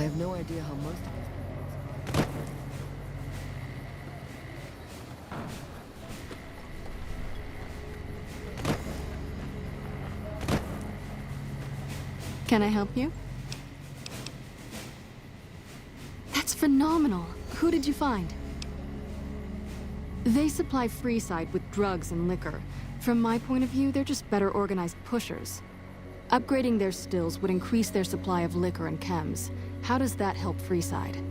have no idea how most of these people. Can I help you? That's phenomenal. Who did you find? They supply Freeside with drugs and liquor. From my point of view, they're just better organized pushers. Upgrading their stills would increase their supply of liquor and chems. How does that help Freeside?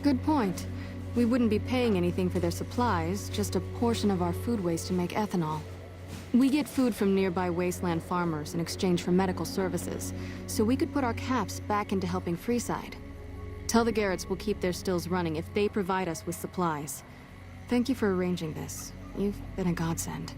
Good point. We wouldn't be paying anything for their supplies, just a portion of our food waste to make ethanol. We get food from nearby wasteland farmers in exchange for medical services, so we could put our caps back into helping Freeside. Tell the Garretts we'll keep their stills running if they provide us with supplies. Thank you for arranging this. You've been a godsend.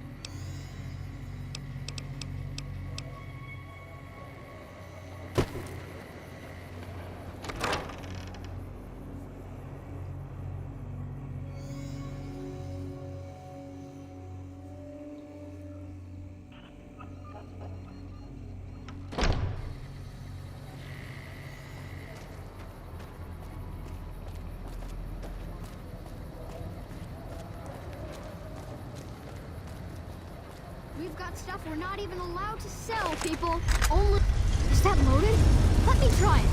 We've got stuff we're not even allowed to sell, people. Only... Is that loaded? Let me try it.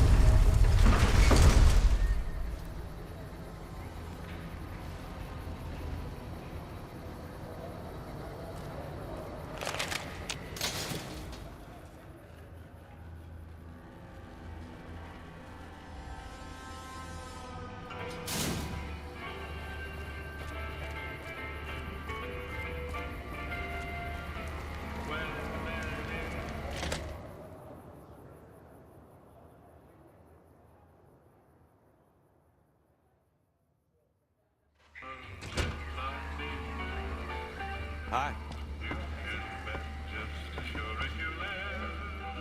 Hi.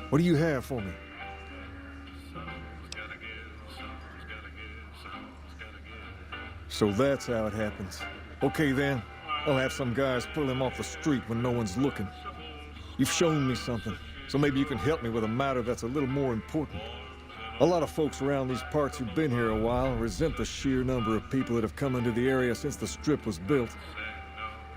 What do you have for me? So that's how it happens. Okay then, I'll have some guys pull him off the street when no one's looking. You've shown me something, so maybe you can help me with a matter that's a little more important. A lot of folks around these parts who've been here a while resent the sheer number of people that have come into the area since the Strip was built.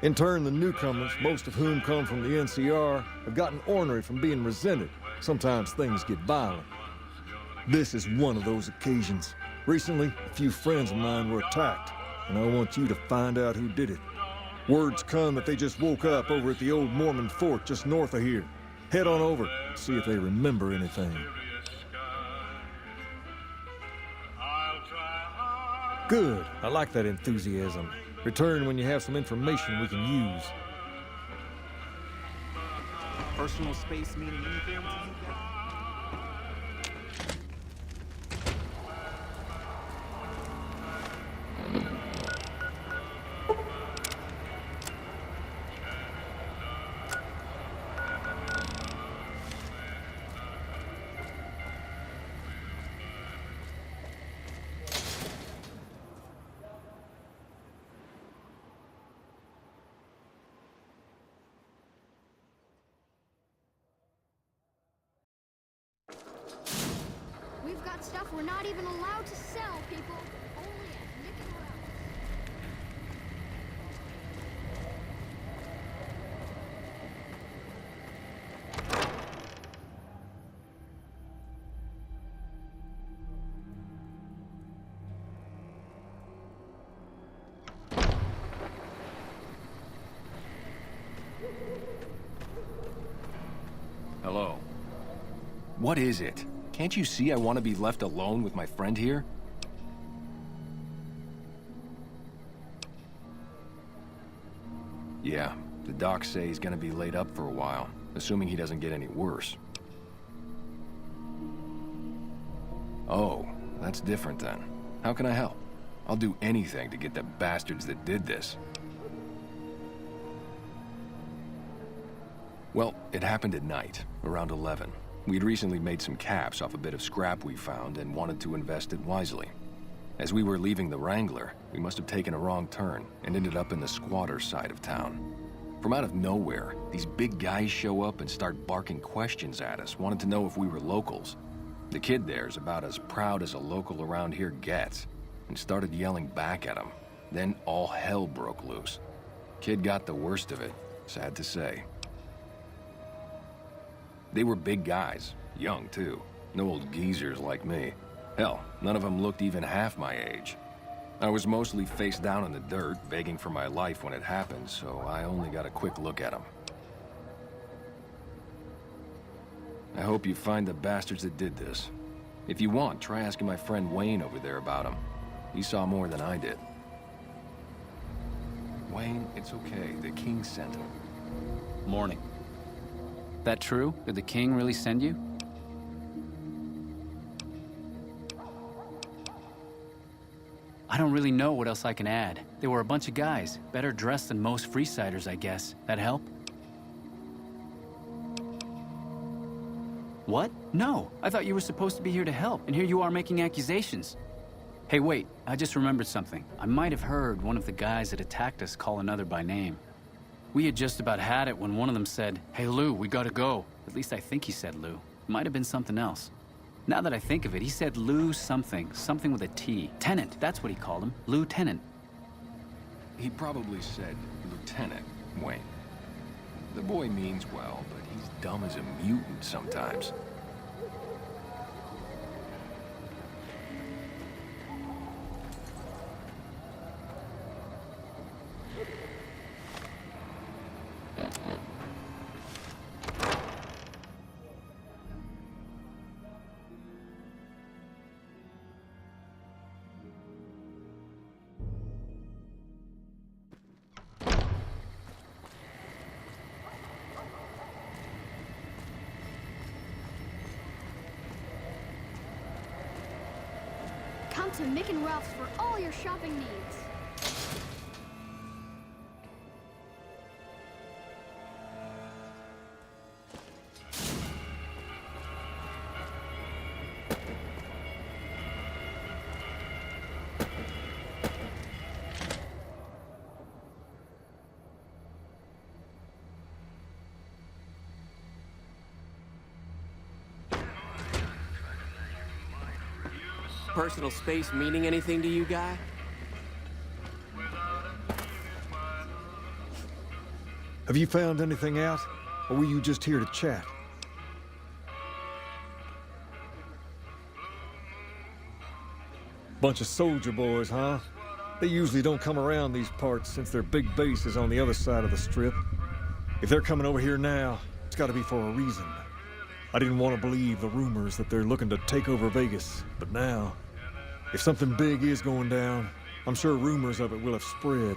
In turn, the newcomers, most of whom come from the NCR, have gotten ornery from being resented. Sometimes things get violent. This is one of those occasions. Recently, a few friends of mine were attacked, and I want you to find out who did it. Words come that they just woke up over at the old Mormon fort just north of here. Head on over, see if they remember anything. Good. I like that enthusiasm. Return when you have some information we can use. Personal space meaning anything to you guys? We've got stuff we're not even allowed to sell, people. Only at Nickel Route. Hello. What is it? Can't you see I want to be left alone with my friend here? Yeah, the docs say he's gonna be laid up for a while, assuming he doesn't get any worse. Oh, that's different then. How can I help? I'll do anything to get the bastards that did this. Well, it happened at night, around 11. We'd recently made some caps off a bit of scrap we found and wanted to invest it wisely. As we were leaving the Wrangler, we must have taken a wrong turn and ended up in the squatter side of town. From out of nowhere, these big guys show up and start barking questions at us, wanted to know if we were locals. The kid there's about as proud as a local around here gets, and started yelling back at him. Then all hell broke loose. Kid got the worst of it, sad to say. They were big guys, young too, no old geezers like me. Hell, none of them looked even half my age. I was mostly face down in the dirt, begging for my life when it happened, so I only got a quick look at them. I hope you find the bastards that did this. If you want, try asking my friend Wayne over there about him. He saw more than I did. Wayne, it's okay. The king sent him. Morning. That true? Did the king really send you? I don't really know what else I can add. They were a bunch of guys, better dressed than most Freesiders, I guess. That help? What? No, I thought you were supposed to be here to help, and here you are making accusations. Hey, wait, I just remembered something. I might have heard one of the guys that attacked us call another by name. We had just about had it when one of them said, "Hey Lou, we gotta go." At least I think he said Lou. Might have been something else. Now that I think of it, he said Lou something. Something with a T. Tennant, that's what he called him. Lieutenant. He probably said Lieutenant, Wayne. The boy means well, but he's dumb as a mutant sometimes. Come to Mick and Ralph's for all your shopping needs. Personal space meaning anything to you, guy? Have you found anything out? Or were you just here to chat? Bunch of soldier boys, huh? They usually don't come around these parts since their big base is on the other side of the strip. If they're coming over here now, it's gotta be for a reason. I didn't want to believe the rumors that they're looking to take over Vegas, but now, if something big is going down, I'm sure rumors of it will have spread.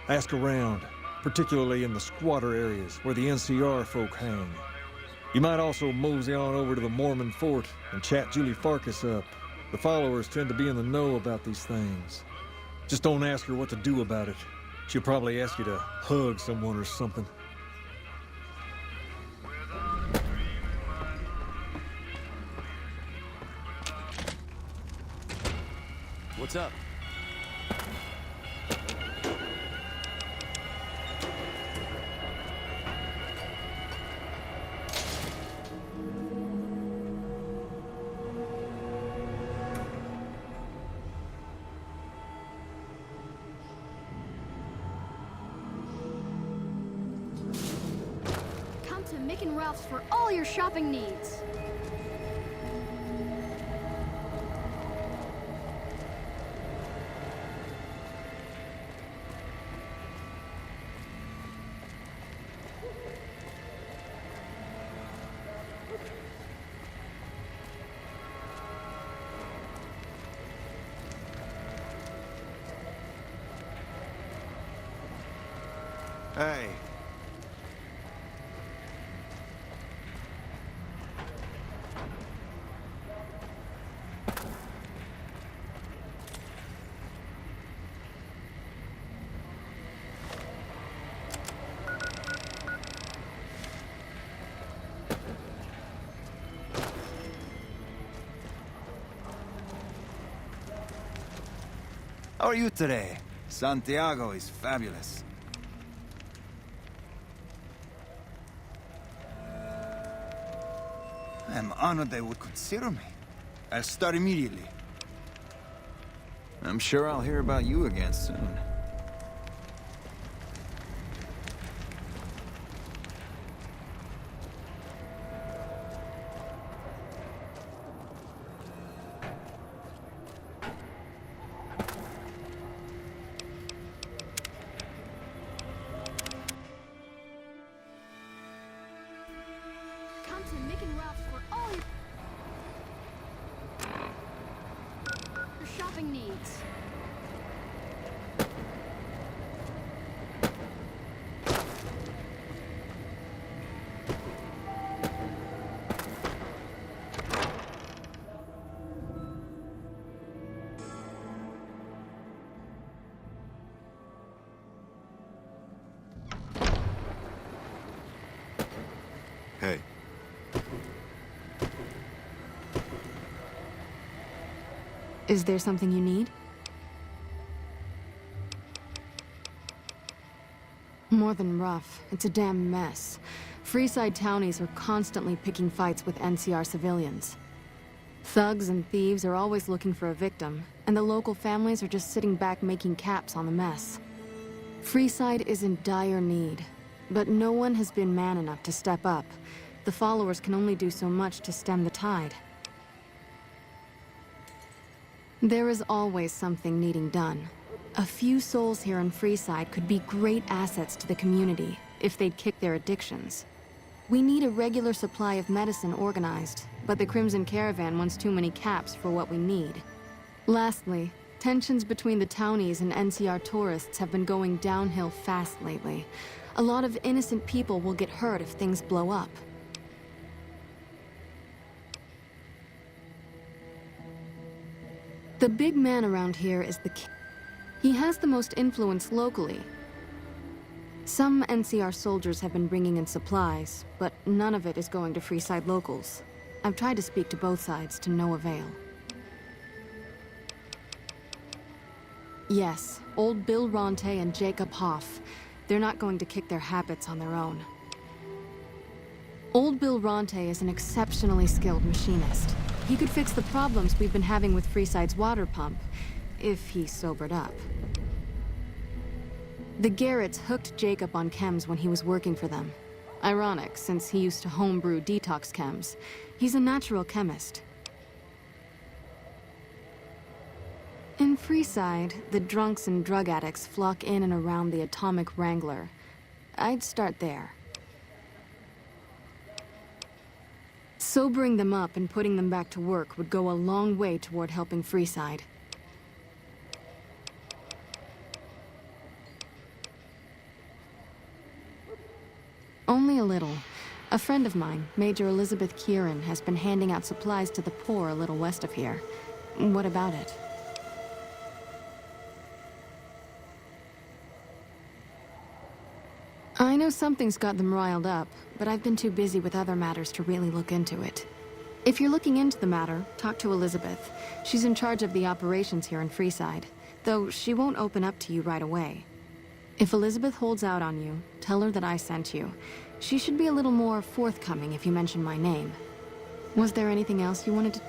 Ask around, particularly in the squatter areas where the NCR folk hang. You might also mosey on over to the Mormon fort and chat Julie Farkas up. The followers tend to be in the know about these things. Just don't ask her what to do about it. She'll probably ask you to hug someone or something. What's up? Come to Mick and Ralph's for all your shopping needs. Hey. How are you today? Santiago is fabulous. I'm honored they would consider me. I'll start immediately. I'm sure I'll hear about you again soon. Come to Mick and Ralph's for all your shopping needs. Hey. Is there something you need? More than rough. It's a damn mess. Freeside townies are constantly picking fights with NCR civilians. Thugs and thieves are always looking for a victim, and the local families are just sitting back making caps on the mess. Freeside is in dire need, but no one has been man enough to step up. The followers can only do so much to stem the tide. There is always something needing done. A few souls here in Freeside could be great assets to the community if they'd kick their addictions. We need a regular supply of medicine organized, but the Crimson Caravan wants too many caps for what we need. Lastly, tensions between the townies and NCR tourists have been going downhill fast lately. A lot of innocent people will get hurt if things blow up. The big man around here is the king. He has the most influence locally. Some NCR soldiers have been bringing in supplies, but none of it is going to Freeside locals. I've tried to speak to both sides to no avail. Yes, old Bill Ronte and Jacob Hoff. They're not going to kick their habits on their own. Old Bill Ronte is an exceptionally skilled machinist. He could fix the problems we've been having with Freeside's water pump, if he sobered up. The Garretts hooked Jacob on chems when he was working for them. Ironic, since he used to homebrew detox chems. He's a natural chemist. In Freeside, the drunks and drug addicts flock in and around the Atomic Wrangler. I'd start there. Sobering them up and putting them back to work would go a long way toward helping Freeside. Only a little. A friend of mine, Major Elizabeth Kieran, has been handing out supplies to the poor a little west of here. What about it? I know something's got them riled up, but I've been too busy with other matters to really look into it. If you're looking into the matter, talk to Elizabeth. She's in charge of the operations here in Freeside, though she won't open up to you right away. If Elizabeth holds out on you, tell her that I sent you. She should be a little more forthcoming if you mention my name. Was there anything else you wanted to...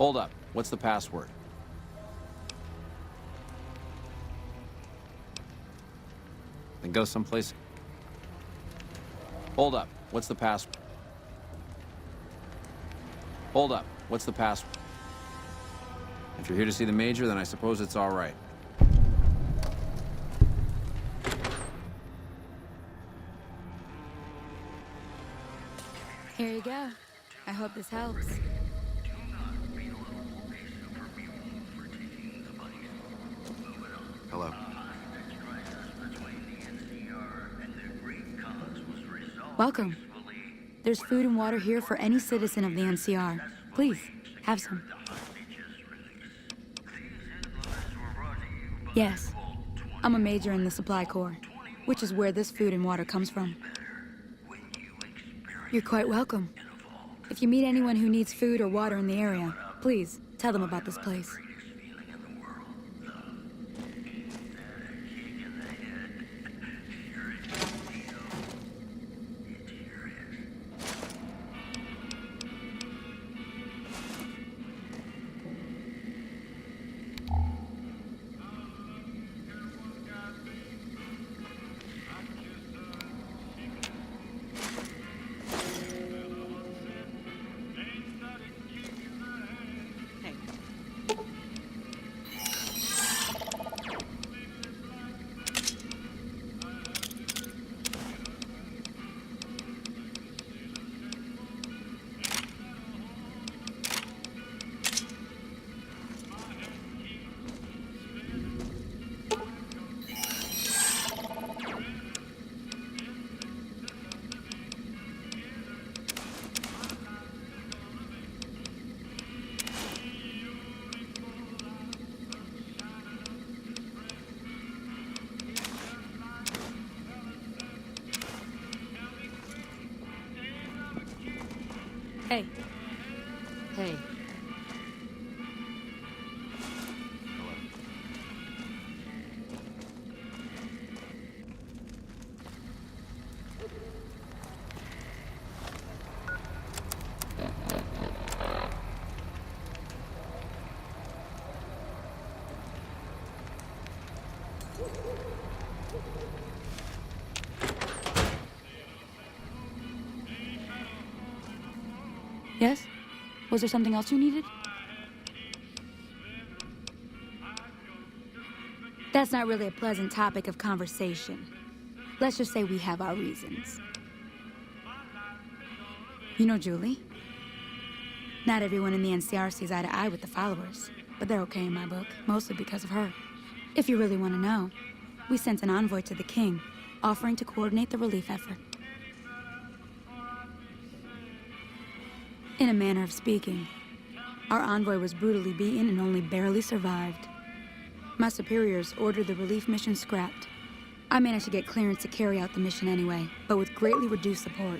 Hold up. What's the password? Then go someplace. Hold up. What's the password? Hold up. What's the password? If you're here to see the Major, then I suppose it's all right. Here you go. I hope this helps. Hello. Welcome. There's food and water here for any citizen of the NCR. Please, have some. Yes. I'm a major in the Supply Corps, which is where this food and water comes from. You're quite welcome. If you meet anyone who needs food or water in the area, please tell them about this place. Hey. Hey. Yes? Was there something else you needed? That's not really a pleasant topic of conversation. Let's just say we have our reasons. You know Julie? Not everyone in the NCR sees eye to eye with the followers, but they're okay in my book, mostly because of her. If you really want to know, we sent an envoy to the king, offering to coordinate the relief effort. In a manner of speaking, our envoy was brutally beaten and only barely survived. My superiors ordered the relief mission scrapped. I managed to get clearance to carry out the mission anyway, but with greatly reduced support.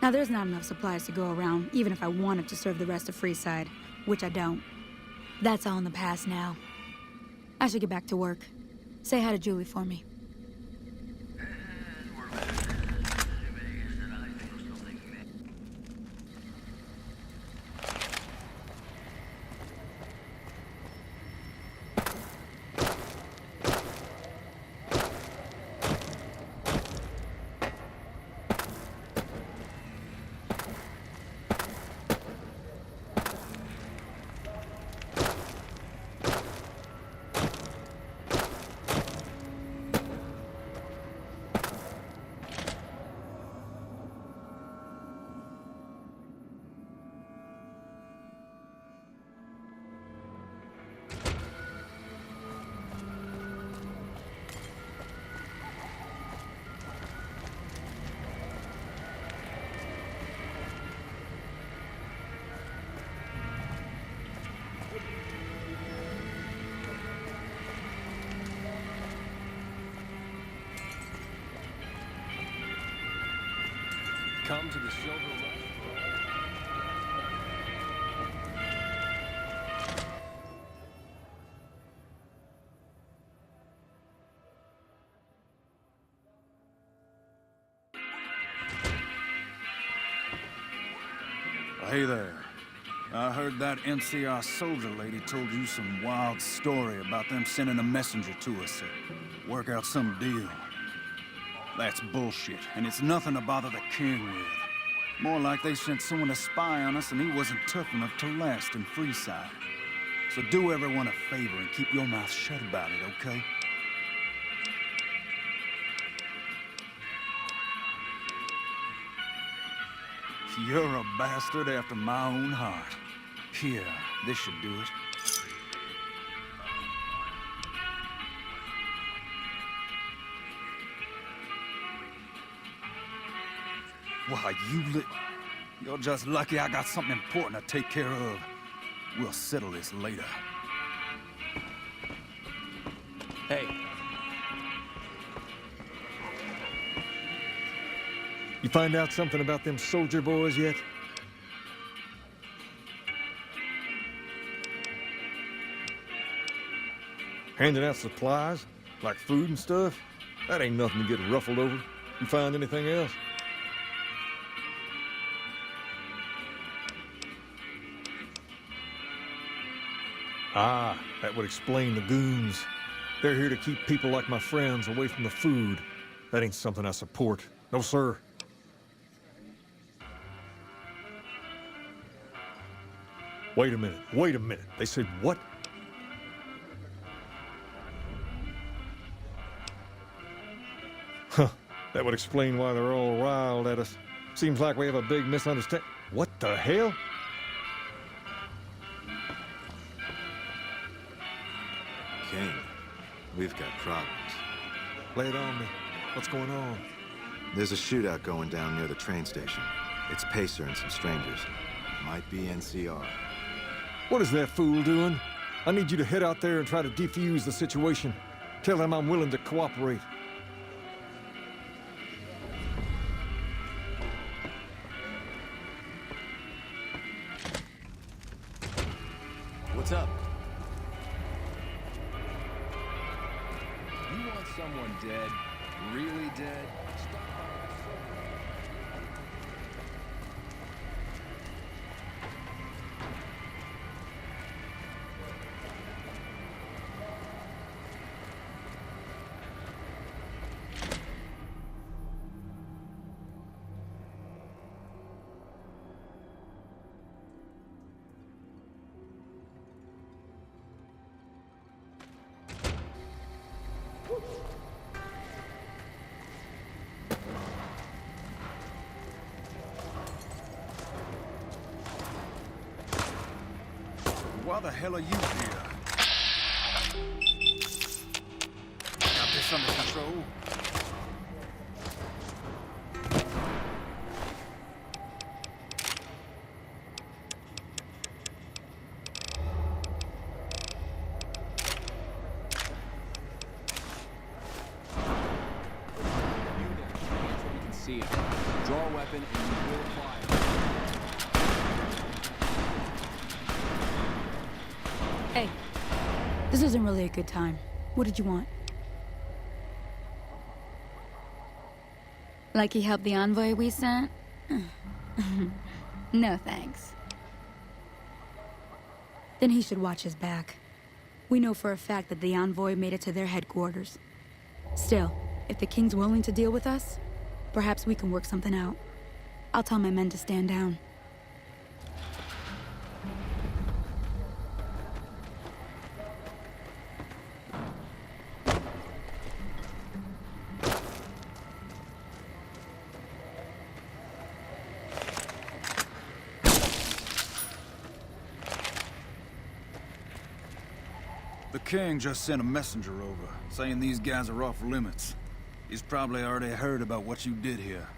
Now there's not enough supplies to go around, even if I wanted to serve the rest of Freeside, which I don't. That's all in the past now. I should get back to work. Say hi to Julie for me. Come to the Silver Hey there. I heard that NCR soldier lady told you some wild story about them sending a messenger to us to work out some deal. That's bullshit, and it's nothing to bother the king with. More like they sent someone to spy on us and he wasn't tough enough to last in Freeside. So do everyone a favor and keep your mouth shut about it, okay? You're a bastard after my own heart. Here, this should do it. Why, you're just lucky I got something important to take care of. We'll settle this later. Hey, You find out something about them soldier boys yet? Handing out supplies? Like food and stuff? That ain't nothing to get ruffled over. You find anything else? Ah, that would explain the goons. They're here to keep people like my friends away from the food. That ain't something I support. No, sir. Wait a minute, wait a minute. They said what? Huh, that would explain why they're all riled at us. Seems like we have a big misunderstanding. What the hell? King, we've got problems. Lay it on me. What's going on? There's a shootout going down near the train station. It's Pacer and some strangers. Might be NCR. What is that fool doing? I need you to head out there and try to defuse the situation. Tell them I'm willing to cooperate. what's up? You want someone dead? Really dead? Why the hell are you here? Got this under control? See it. Draw a weapon and you will fire. Hey, this isn't really a good time. What did you want? Like he helped the envoy we sent? No thanks. Then he should watch his back. We know for a fact that the envoy made it to their headquarters. Still, if the king's willing to deal with us, perhaps we can work something out. I'll tell my men to stand down. The king just sent a messenger over, saying these guys are off limits. He's probably already heard about what you did here.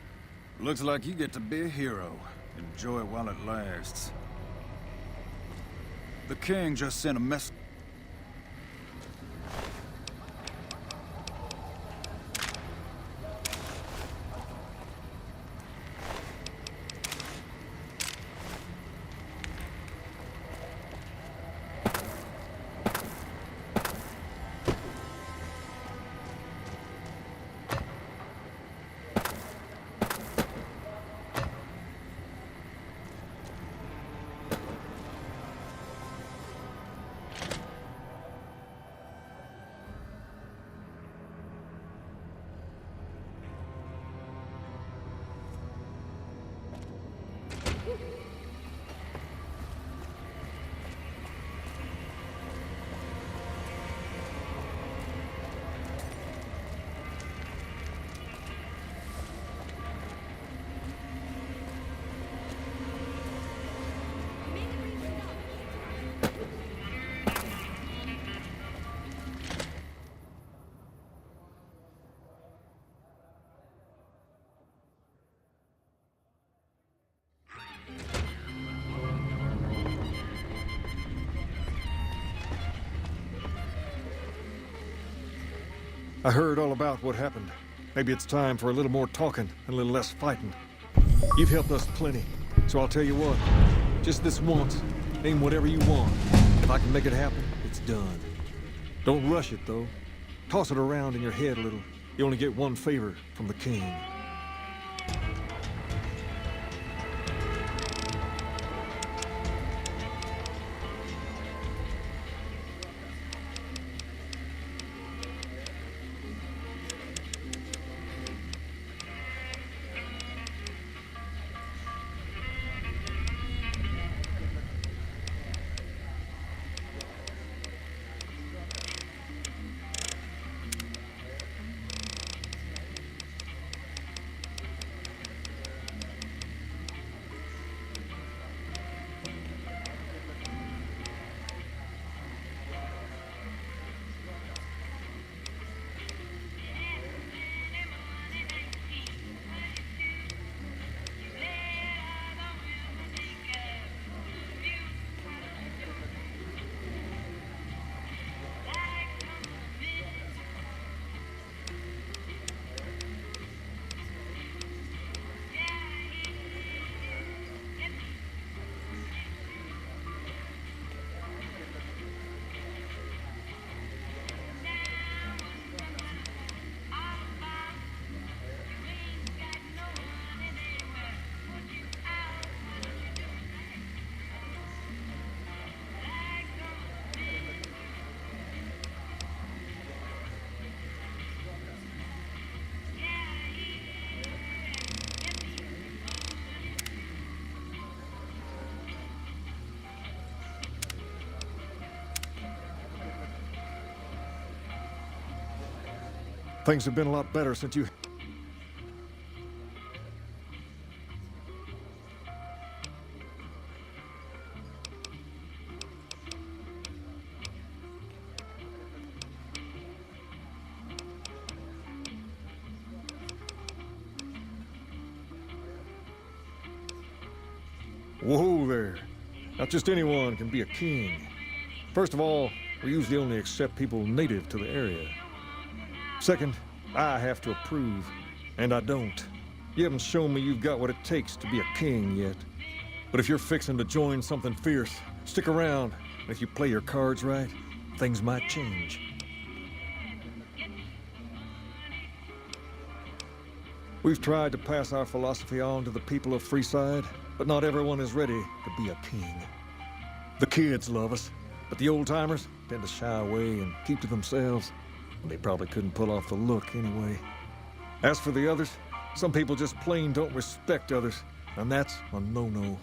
Looks like you get to be a hero. Enjoy it while it lasts. The king just sent a mess. I heard all about what happened. Maybe it's time for a little more talking and a little less fighting. You've helped us plenty, so I'll tell you what. Just this once, name whatever you want. If I can make it happen, it's done. Don't rush it, though. Toss it around in your head a little. You only get one favor from the king. Things have been a lot better since you... Whoa there. Not just anyone can be a king. First of all, we usually only accept people native to the area. Second, I have to approve, and I don't. You haven't shown me you've got what it takes to be a king yet. But if you're fixing to join something fierce, stick around. And if you play your cards right, things might change. We've tried to pass our philosophy on to the people of Freeside, but not everyone is ready to be a king. The kids love us, but the old-timers tend to shy away and keep to themselves. They probably couldn't pull off the look anyway. As for the others, some people just plain don't respect others, and that's a no-no.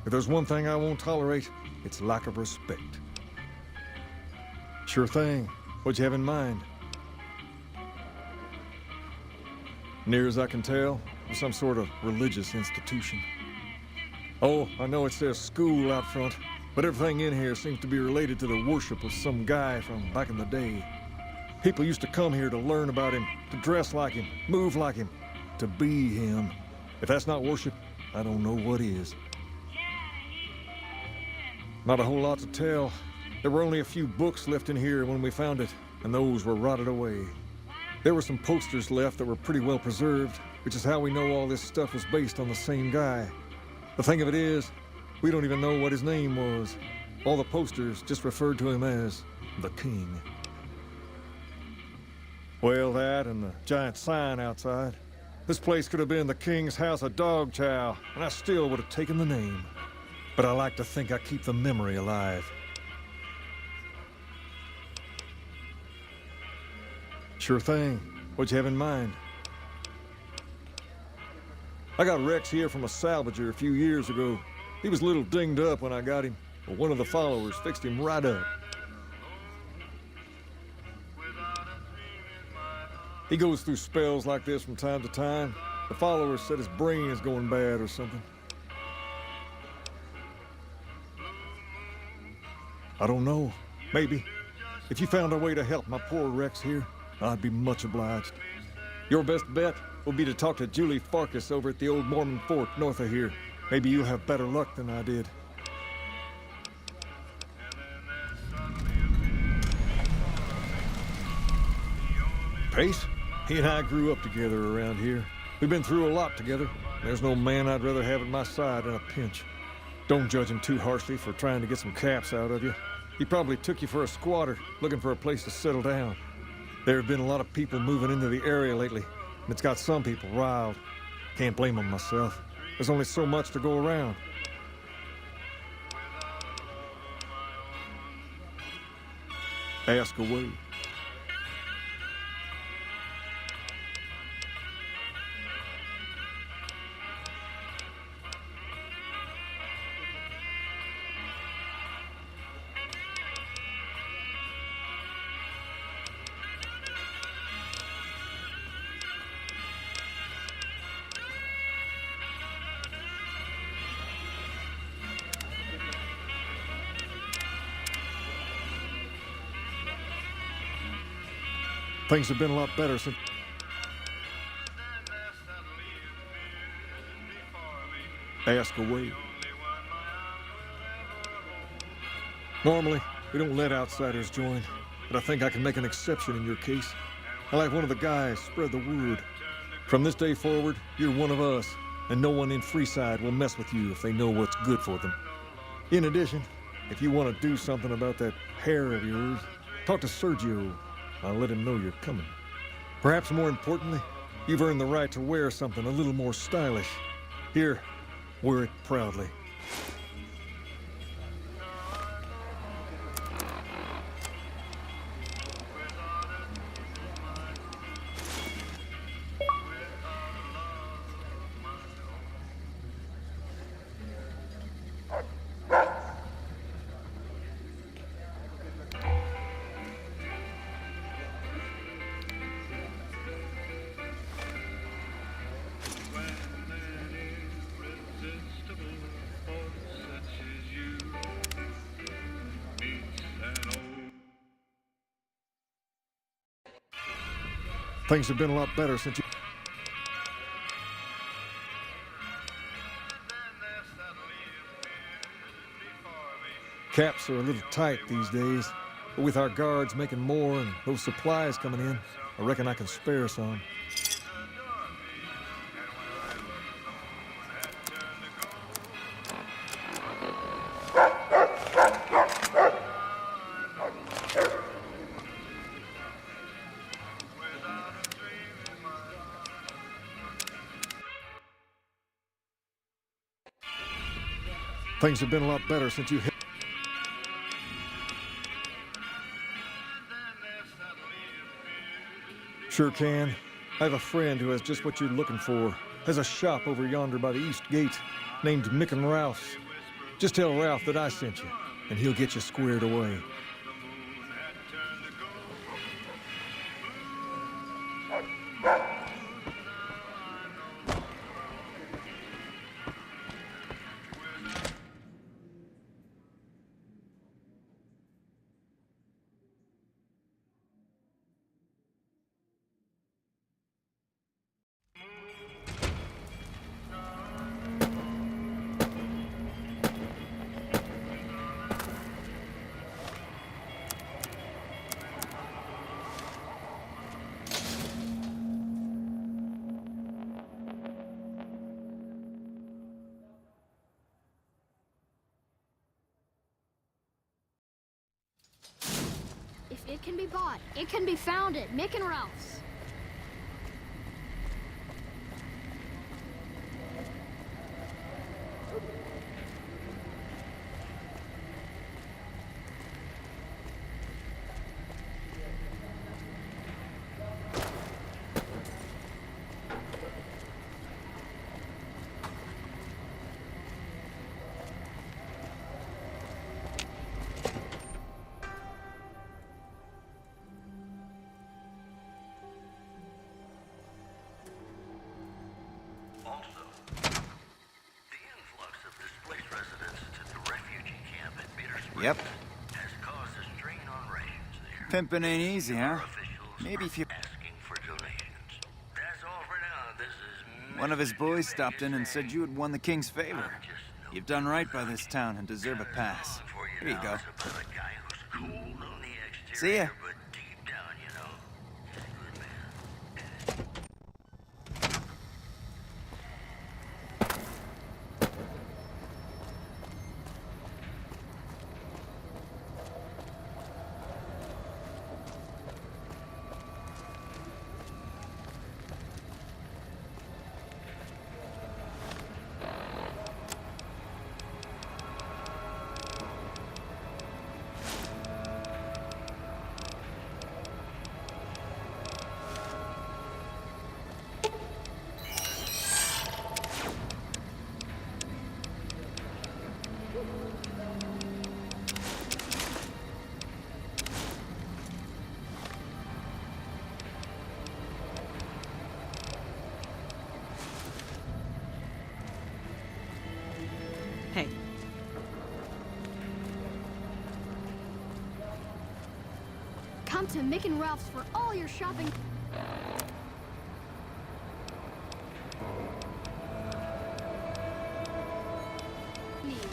If there's one thing I won't tolerate, it's lack of respect. Sure thing. What'd you have in mind? Near as I can tell, some sort of religious institution. Oh, I know it says school out front, but everything in here seems to be related to the worship of some guy from back in the day. People used to come here to learn about him, to dress like him, move like him, to be him. If that's not worship, I don't know what is. Not a whole lot to tell. There were only a few books left in here when we found it, and those were rotted away. There were some posters left that were pretty well preserved, which is how we know all this stuff was based on the same guy. The thing of it is, we don't even know what his name was. All the posters just referred to him as the King. Well, that and the giant sign outside. This place could have been the King's House of Dog Chow, and I still would have taken the name. But I like to think I keep the memory alive. Sure thing. What'd you have in mind? I got Rex here from a salvager a few years ago. He was a little dinged up when I got him, but one of the followers fixed him right up. He goes through spells like this from time to time. The followers said his brain is going bad or something. I don't know. Maybe. If you found a way to help my poor Rex here, I'd be much obliged. Your best bet will be to talk to Julie Farkas over at the old Mormon fort north of here. Maybe you'll have better luck than I did. Pace, he and I grew up together around here. We've been through a lot together. There's no man I'd rather have at my side in a pinch. Don't judge him too harshly for trying to get some caps out of you. He probably took you for a squatter, looking for a place to settle down. There have been a lot of people moving into the area lately, and it's got some people riled. Can't blame them myself. There's only so much to go around. Ask away. Things have been a lot better since... Ask away. Normally, we don't let outsiders join, but I think I can make an exception in your case. I like one of the guys, spread the word. From this day forward, you're one of us, and no one in Freeside will mess with you if they know what's good for them. In addition, if you want to do something about that hair of yours, talk to Sergio. I'll let him know you're coming. Perhaps more importantly, you've earned the right to wear something a little more stylish. Here, wear it proudly. Things have been a lot better since you... Caps are a little tight these days, but with our guards making more and those supplies coming in, I reckon I can spare some. Things have been a lot better since you hit... Sure can. I have a friend who has just what you're looking for. Has a shop over yonder by the East Gate, named Mick and Ralph's. Just tell Ralph that I sent you, and he'll get you squared away. If it can be bought, it can be found at Mick and Ralph's. Yep. Pimping ain't easy, huh? Maybe if you... One of his boys stopped in and said you had won the king's favor. You've done right by this town and deserve a pass. Here you go. See ya. to Mick and Ralph's for all your shopping needs.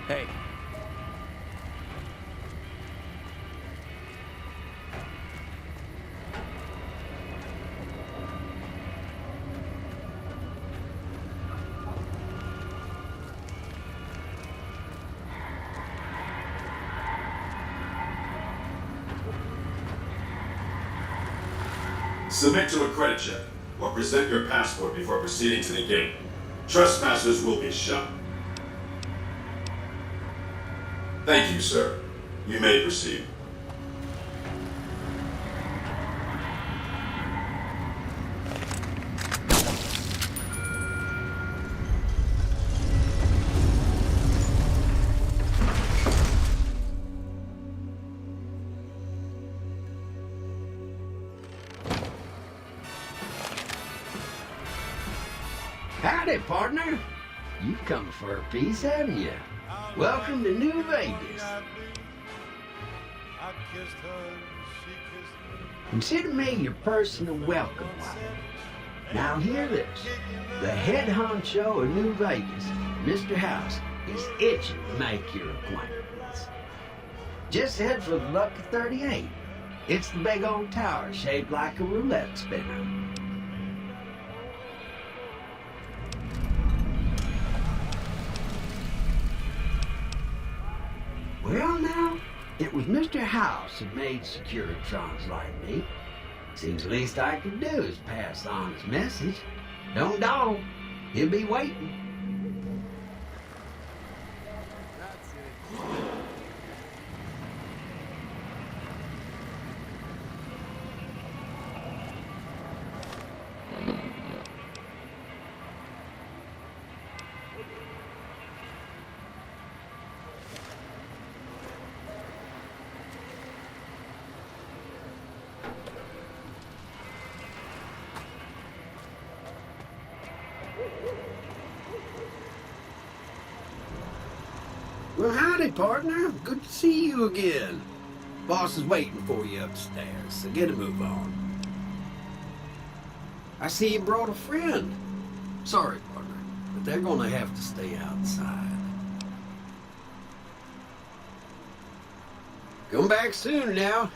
Hey. Submit to a credit check or present your passport before proceeding to the gate. Trespassers will be shot. Thank you, sir. You may proceed. Howdy, partner. You come for a piece, haven't you? Welcome to New Vegas. Consider me your personal welcome wagon. Now hear this. The head honcho of New Vegas, Mr. House, is itching to make your acquaintance. Just head for the Lucky 38. It's the big old tower shaped like a roulette spinner. Well, now, it was Mr. House who made Securitrons like me. Seems the least I could do is pass on his message. Don't dawdle. He'll be waiting. Well, howdy, partner. Good to see you again. Boss is waiting for you upstairs, so get a move on. I see you brought a friend. Sorry, partner, but they're gonna have to stay outside. Come back soon now.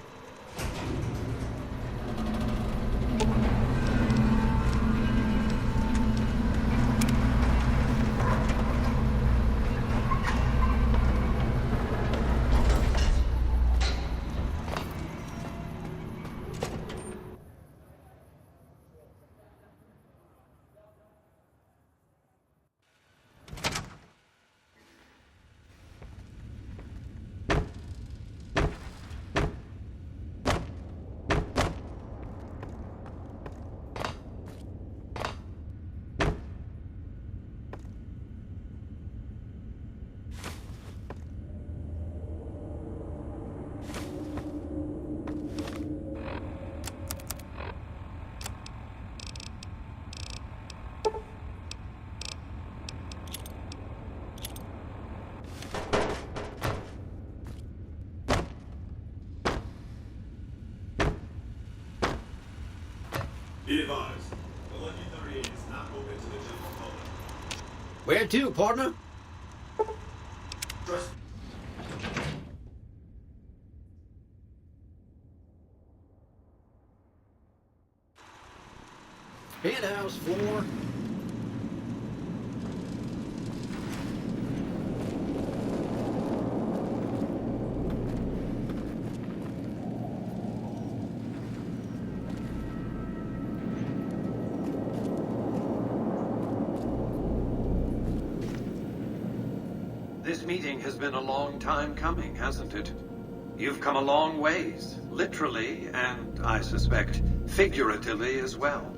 Be advised, the Lucky 38 is not open to the general public. Where to, partner? Trust. Penthouse 4. This meeting has been a long time coming, hasn't it? You've come a long ways, literally, and I suspect figuratively as well.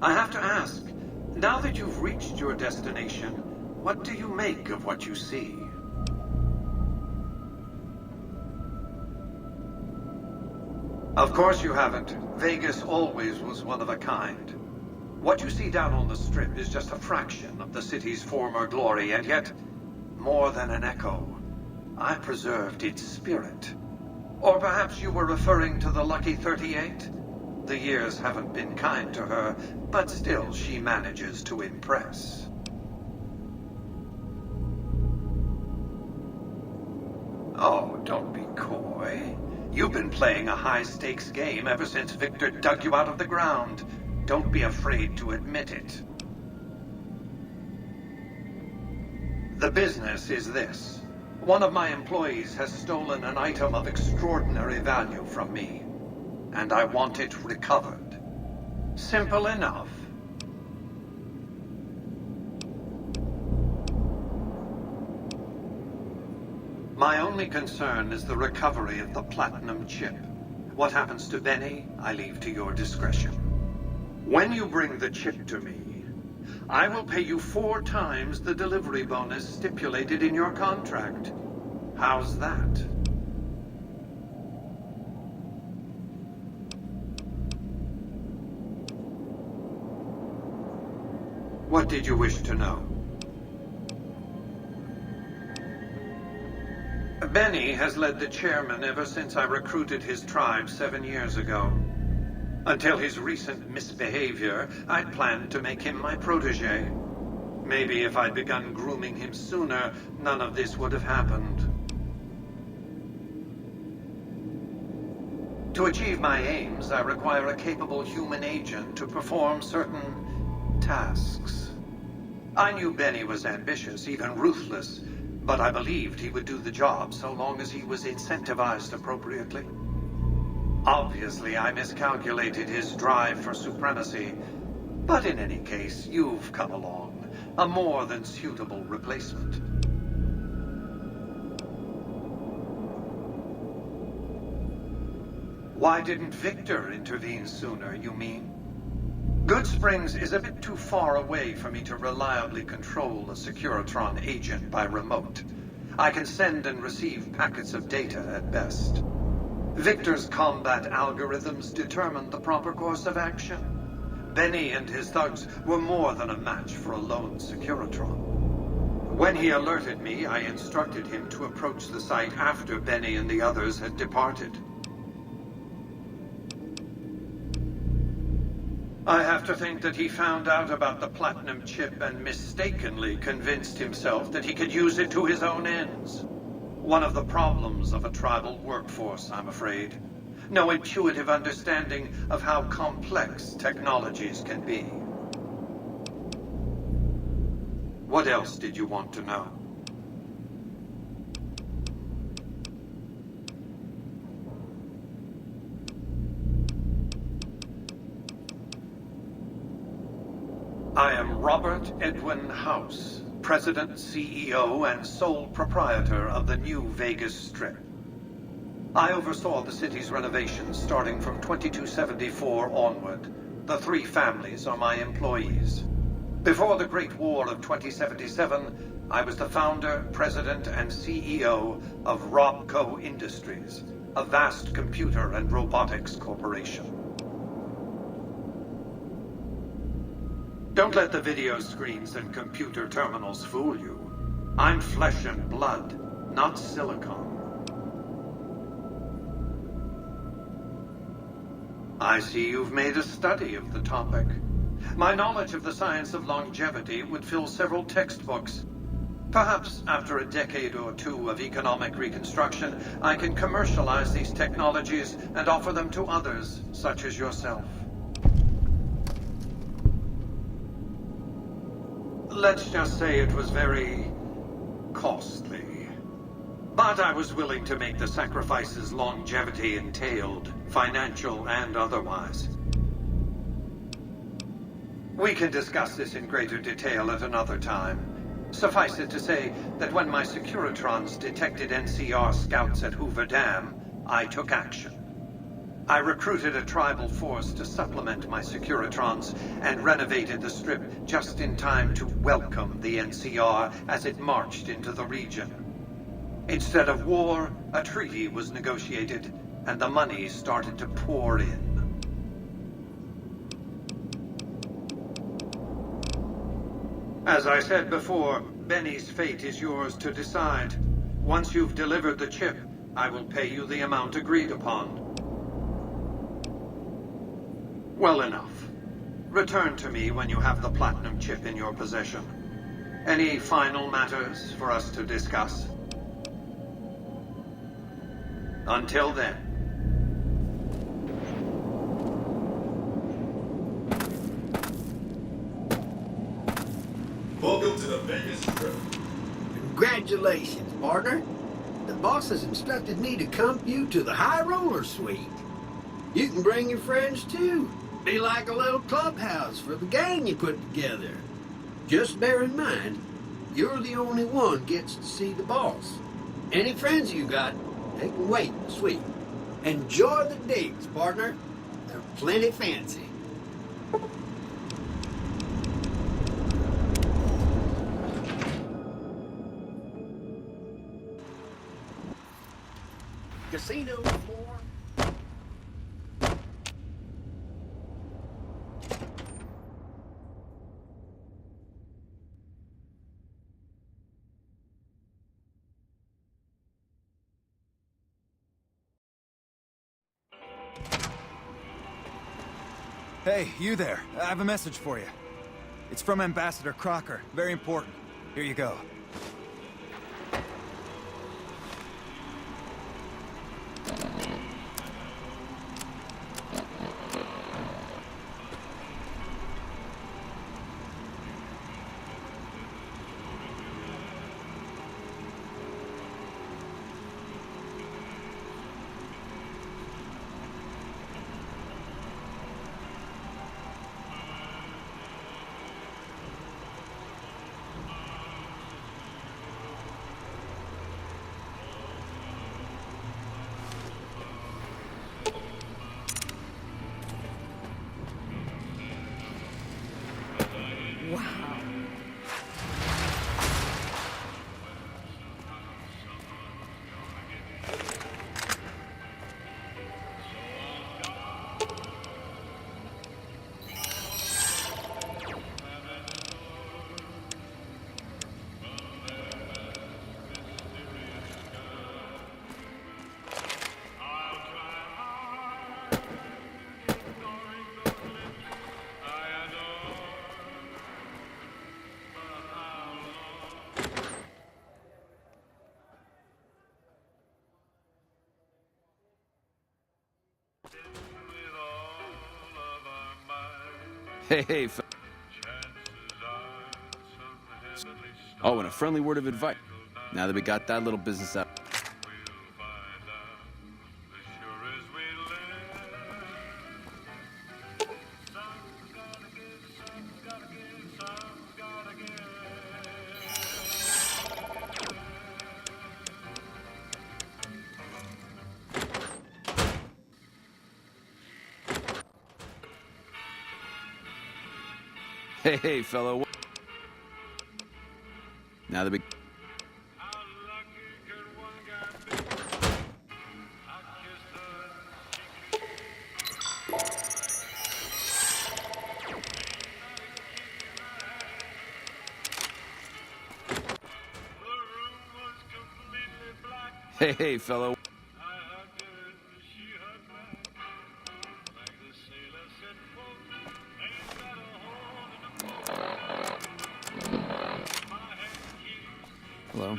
I have to ask, now that you've reached your destination, what do you make of what you see? Of course you haven't. Vegas always was one of a kind. What you see down on the Strip is just a fraction of the city's former glory, and yet, more than an echo, I preserved its spirit. Or perhaps you were referring to the Lucky 38? The years haven't been kind to her, but still she manages to impress. Oh, don't be coy. You've been playing a high-stakes game ever since Victor dug you out of the ground. Don't be afraid to admit it. The business is this. One of my employees has stolen an item of extraordinary value from me, and I want it recovered. Simple enough. My only concern is the recovery of the platinum chip. What happens to Benny, I leave to your discretion. When you bring the chip to me, I will pay you 4 times the delivery bonus stipulated in your contract. How's that? What did you wish to know? Benny has led the chairman ever since I recruited his tribe 7 years ago. Until his recent misbehavior, I'd planned to make him my protege. Maybe if I'd begun grooming him sooner, none of this would have happened. To achieve my aims, I require a capable human agent to perform certain tasks. I knew Benny was ambitious, even ruthless, but I believed he would do the job so long as he was incentivized appropriately. Obviously, I miscalculated his drive for supremacy, but in any case, you've come along, a more than suitable replacement. Why didn't Victor intervene sooner, you mean? Goodsprings is a bit too far away for me to reliably control a Securitron agent by remote. I can send and receive packets of data at best. Victor's combat algorithms determined the proper course of action. Benny and his thugs were more than a match for a lone Securitron. When he alerted me, I instructed him to approach the site after Benny and the others had departed. I have to think that he found out about the platinum chip and mistakenly convinced himself that he could use it to his own ends. One of the problems of a tribal workforce, I'm afraid. No intuitive understanding of how complex technologies can be. What else did you want to know? I am Robert Edwin House, President, CEO, and sole proprietor of the new Vegas Strip. I oversaw the city's renovations starting from 2274 onward. The 3 families are my employees. Before the Great War of 2077, I was the founder, president, and CEO of Robco Industries, a vast computer and robotics corporation. Don't let the video screens and computer terminals fool you. I'm flesh and blood, not silicon. I see you've made a study of the topic. My knowledge of the science of longevity would fill several textbooks. Perhaps after a decade or 2 of economic reconstruction, I can commercialize these technologies and offer them to others, such as yourself. Let's just say it was very costly. But I was willing to make the sacrifices longevity entailed, financial and otherwise. We can discuss this in greater detail at another time. Suffice it to say that when my Securitrons detected NCR scouts at Hoover Dam, I took action. I recruited a tribal force to supplement my Securitrons and renovated the Strip just in time to welcome the NCR as it marched into the region. Instead of war, a treaty was negotiated, and the money started to pour in. As I said before, Benny's fate is yours to decide. Once you've delivered the chip, I will pay you the amount agreed upon. Well enough. Return to me when you have the platinum chip in your possession. Any final matters for us to discuss? Until then. Welcome to the Vegas Strip. Congratulations, partner. The boss has instructed me to comp you to the High Roller Suite. You can bring your friends too. Be like a little clubhouse for the gang you put together. Just bear in mind, you're the only one gets to see the boss. Any friends you got, they can wait in the suite. Enjoy the digs, partner. They're plenty fancy. Casino floor. Hey, you there. I have a message for you. It's from Ambassador Crocker. Very important. Here you go. Hey, oh, and a friendly word of advice. Now that we got that little business out. Hey, fellow. Now that we... Hey, fellow. Hello.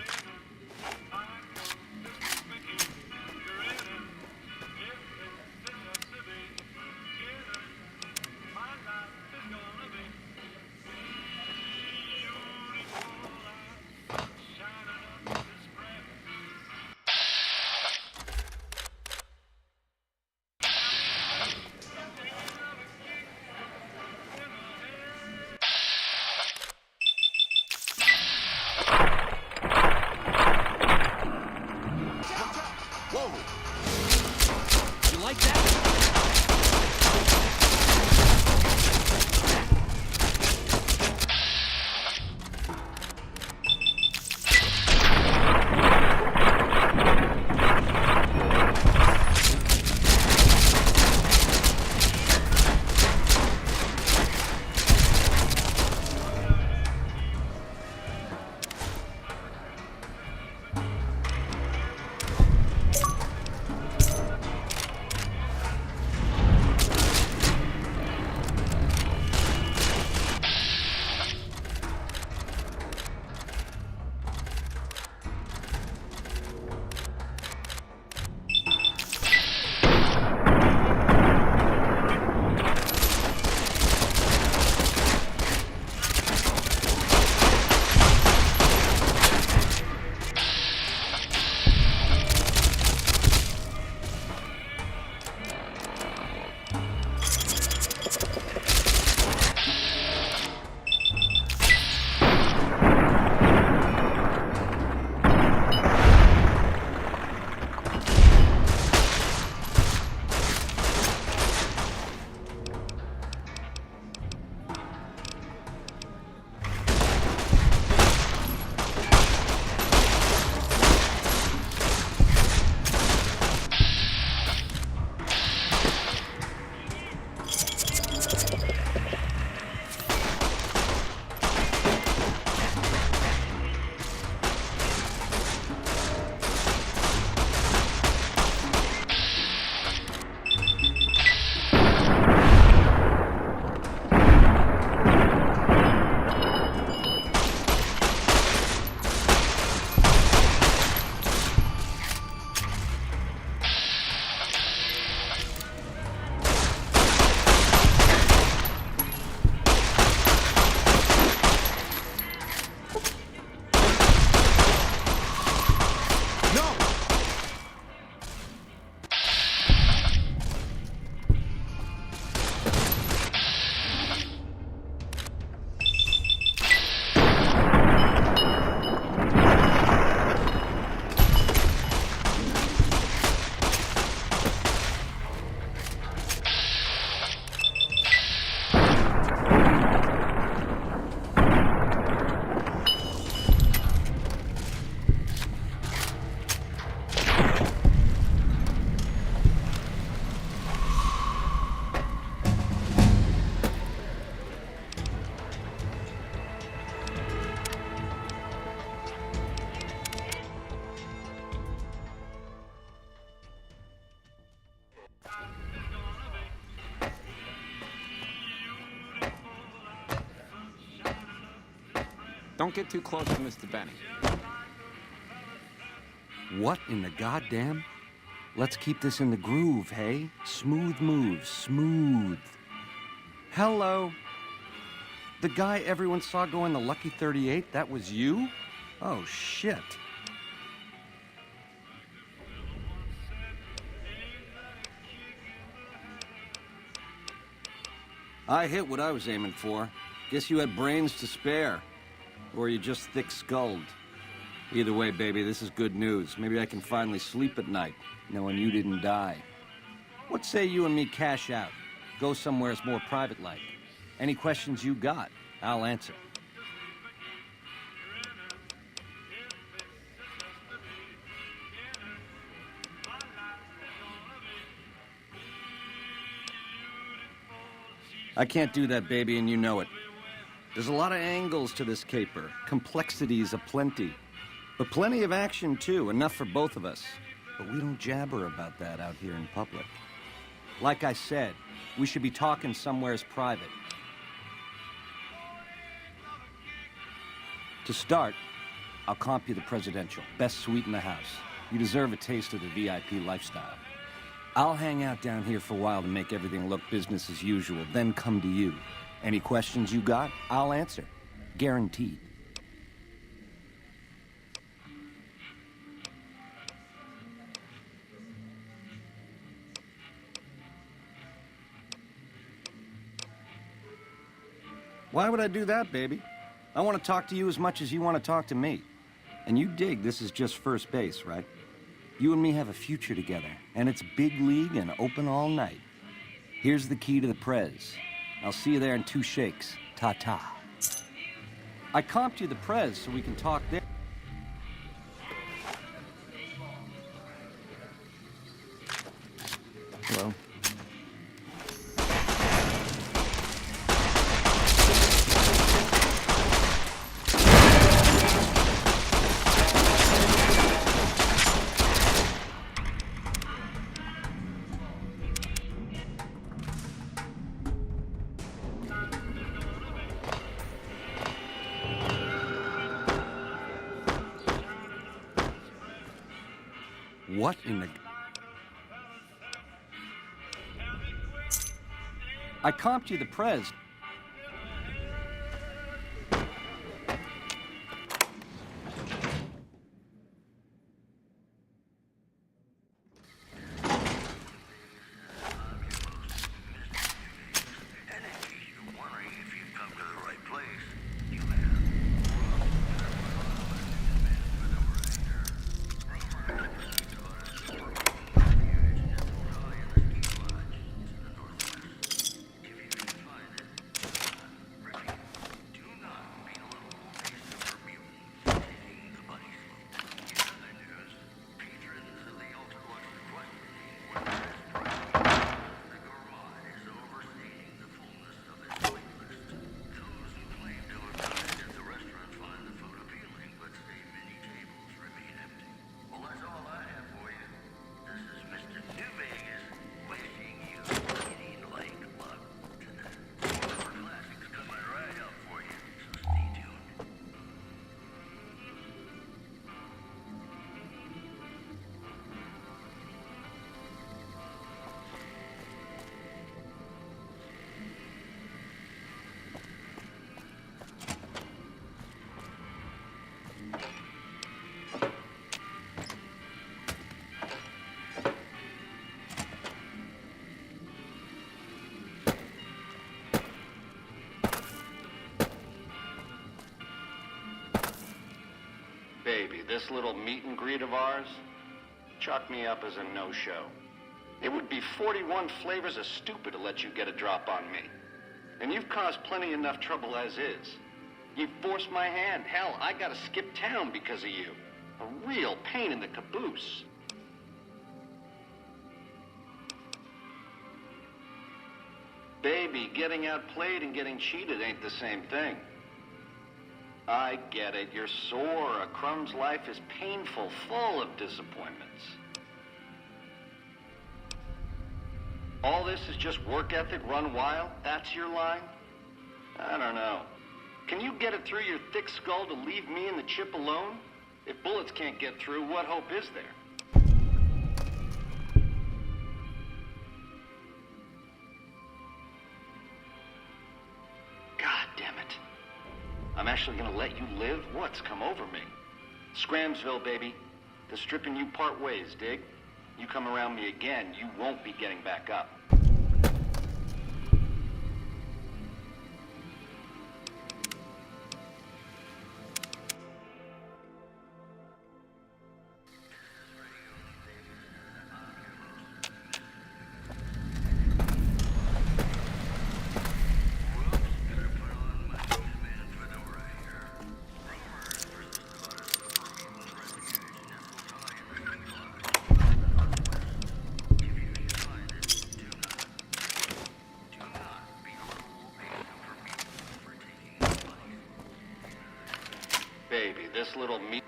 Don't get too close to Mr. Benny. What in the goddamn? Let's keep this in the groove, hey? Smooth moves, smooth. Hello? The guy everyone saw go in the Lucky 38, that was you? Oh, shit. I hit what I was aiming for. Guess you had brains to spare. Or you just thick-skulled. Either way, baby, this is good news. Maybe I can finally sleep at night, knowing you didn't die. What say you and me cash out? Go somewhere more private-like. Any questions you got, I'll answer. I can't do that, baby, and you know it. There's a lot of angles to this caper, complexities aplenty. But plenty of action, too, enough for both of us. But we don't jabber about that out here in public. Like I said, we should be talking somewheres private. To start, I'll comp you the presidential, best suite in the house. You deserve a taste of the VIP lifestyle. I'll hang out down here for a while to make everything look business as usual, then come to you. Any questions you got, I'll answer. Guaranteed. Why would I do that, baby? I want to talk to you as much as you want to talk to me. And you dig this is just first base, right? You and me have a future together, and it's big league and open all night. Here's the key to the Prez. I'll see you there in 2 shakes. Ta-ta. I comped you the Prez so we can talk there. Hello. What in the... I comped you the Prez. Baby, this little meet and greet of ours, chalk me up as a no-show. It would be 41 flavors of stupid to let you get a drop on me. And you've caused plenty enough trouble as is. You've forced my hand. Hell, I gotta skip town because of you. A real pain in the caboose. Baby, getting outplayed and getting cheated ain't the same thing. I get it. You're sore. A Crumb's life is painful, full of disappointments. All this is just work ethic run wild? That's your line? I don't know. Can you get it through your thick skull to leave me and the chip alone? If bullets can't get through, what hope is there? God damn it. I'm actually gonna let you live? What's come over me? Scramsville, baby. The stripping you part ways, dig? You come around me again, you won't be getting back up. Baby, this little meat...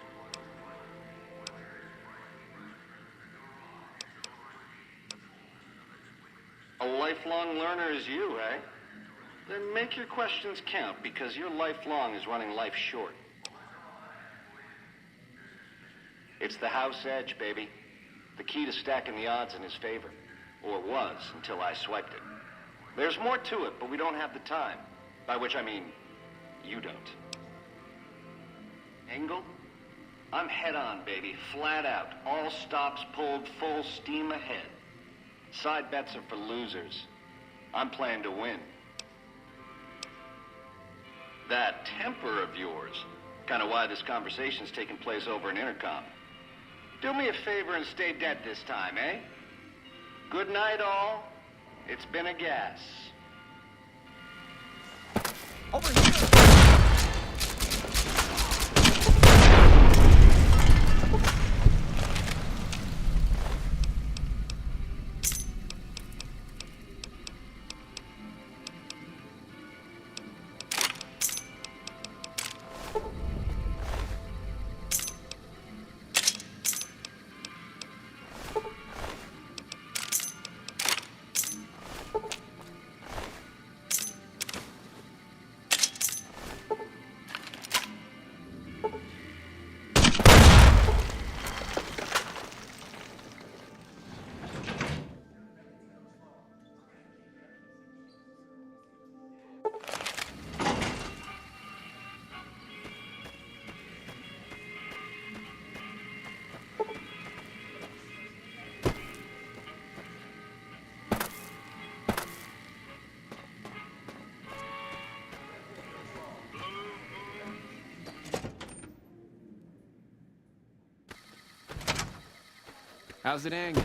A lifelong learner is you, eh? Then make your questions count, because your lifelong is running life short. It's the house edge, baby. The key to stacking the odds in his favor. Or was, until I swiped it. There's more to it, but we don't have the time. By which I mean, you don't. Engel? I'm head on, baby. Flat out. All stops pulled, full steam ahead. Side bets are for losers. I'm playing to win. That temper of yours. Kind of why this conversation's taking place over an intercom. Do me a favor and stay dead this time, eh? Good night, all. It's been a gas. Over here! How's it hanging?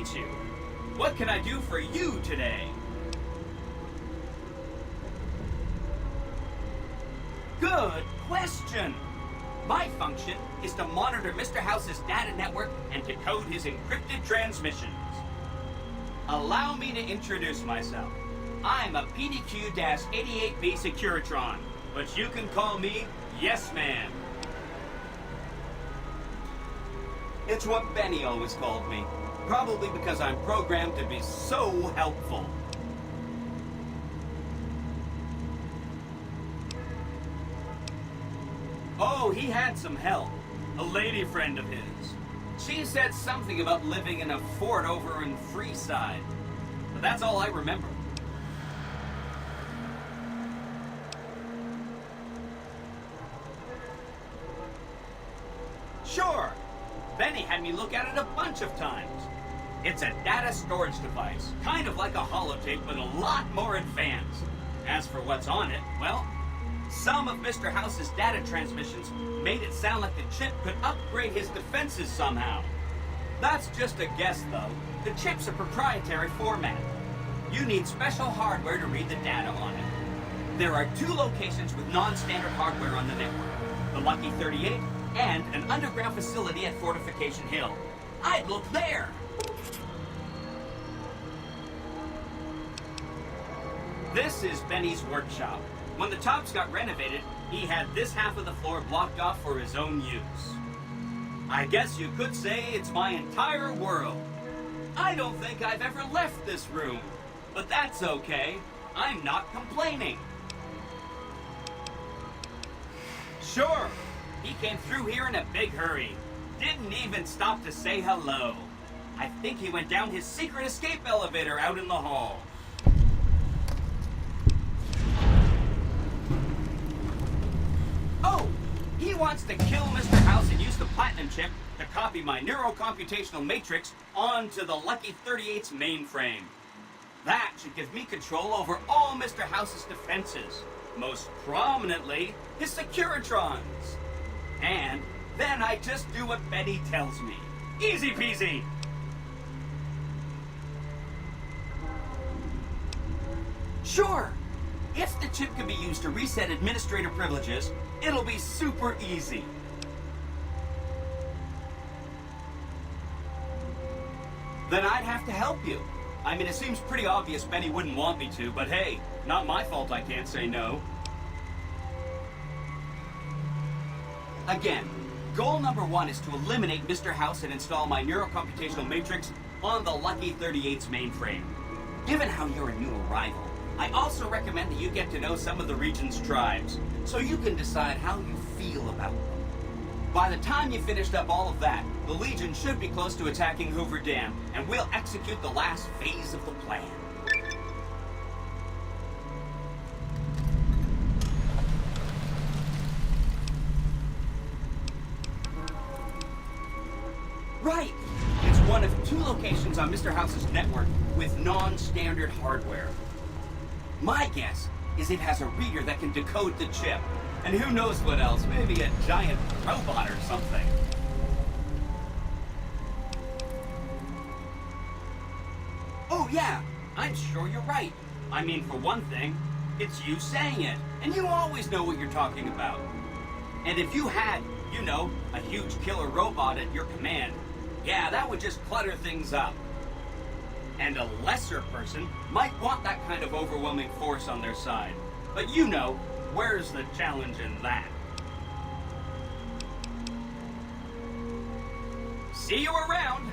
meet you. What can I do for you today? Good question. My function is to monitor Mr. House's data network and decode his encrypted transmissions. Allow me to introduce myself. I'm a PDQ-88B Securitron, but you can call me Yes Man. It's what Benny always called me, probably because I'm programmed to be so helpful. Oh, he had some help. A lady friend of his. She said something about living in a fort over in Freeside. But that's all I remember. Sure. Benny had me look at it a bunch of times. It's a data storage device, kind of like a holotape, but a lot more advanced. As for what's on it, well, some of Mr. House's data transmissions made it sound like the chip could upgrade his defenses somehow. That's just a guess, though. The chip's a proprietary format. You need special hardware to read the data on it. There are 2 locations with non-standard hardware on the network. The Lucky 38 and an underground facility at Fortification Hill. I'd look there! This is Benny's workshop. When the tops got renovated, he had this half of the floor blocked off for his own use. I guess you could say it's my entire world. I don't think I've ever left this room, but that's okay. I'm not complaining. Sure, he came through here in a big hurry. Didn't even stop to say hello. I think he went down his secret escape elevator out in the hall. Oh, he wants to kill Mr. House and use the Platinum chip to copy my neurocomputational matrix onto the Lucky 38's mainframe. That should give me control over all Mr. House's defenses, most prominently his Securitrons. And then I just do what Benny tells me. Easy peasy! Sure! If the chip can be used to reset administrator privileges, it'll be super easy. Then I'd have to help you. I mean, it seems pretty obvious Benny wouldn't want me to, but hey, not my fault I can't say no. Again, goal number 1 is to eliminate Mr. House and install my neurocomputational matrix on the Lucky 38's mainframe. Given how you're a new arrival, I also recommend that you get to know some of the region's tribes, so you can decide how you feel about them. By the time you finished up all of that, the Legion should be close to attacking Hoover Dam, and we'll execute the last phase of the plan. Right! It's one of 2 locations on Mr. House's network with non-standard hardware. My guess is it has a reader that can decode the chip. And who knows what else, maybe a giant robot or something. Oh yeah, I'm sure you're right. I mean, for one thing, it's you saying it. And you always know what you're talking about. And if you had, you know, a huge killer robot at your command, yeah, that would just clutter things up. And a lesser person might want that kind of overwhelming force on their side. But you know, where's the challenge in that? See you around!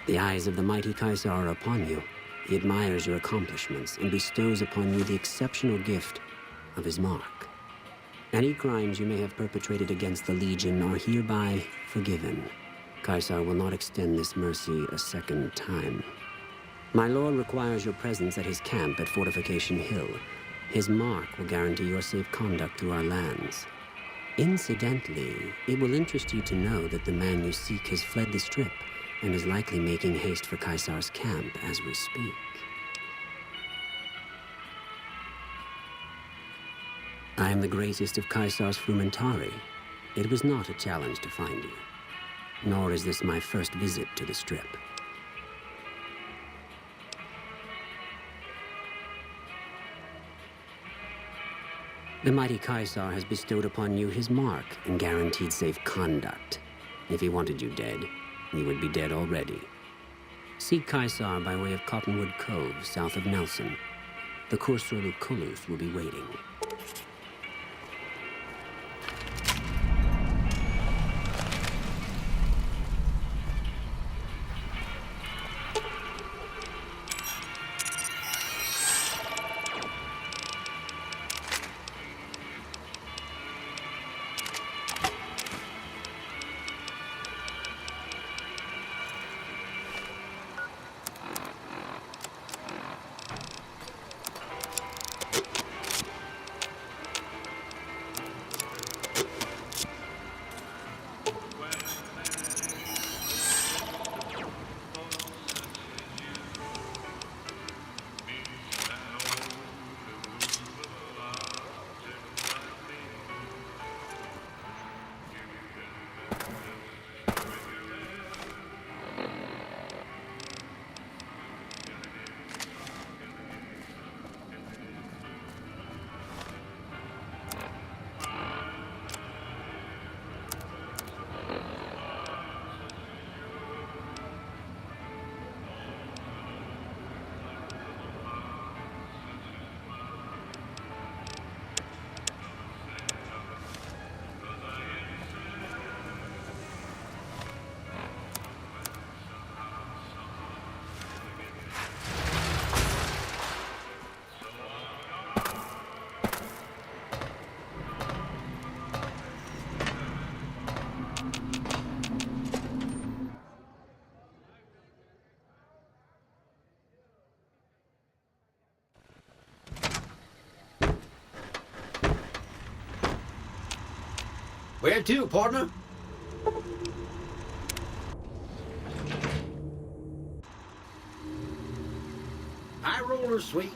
The eyes of the mighty Caesar are upon you. He admires your accomplishments and bestows upon you the exceptional gift of his mark. Any crimes you may have perpetrated against the Legion are hereby forgiven. Caesar will not extend this mercy a second time. My lord requires your presence at his camp at Fortification Hill. His mark will guarantee your safe conduct through our lands. Incidentally, it will interest you to know that the man you seek has fled the Strip and is likely making haste for Caesar's camp as we speak. I am the greatest of Caesar's Frumentari. It was not a challenge to find you, nor is this my first visit to the Strip. The mighty Caesar has bestowed upon you his mark and guaranteed safe conduct. If he wanted you dead, you would be dead already. Seek Caesar by way of Cottonwood Cove, south of Nelson. The Cursor Lucullus will be waiting. Where to, partner? High roller, sweet.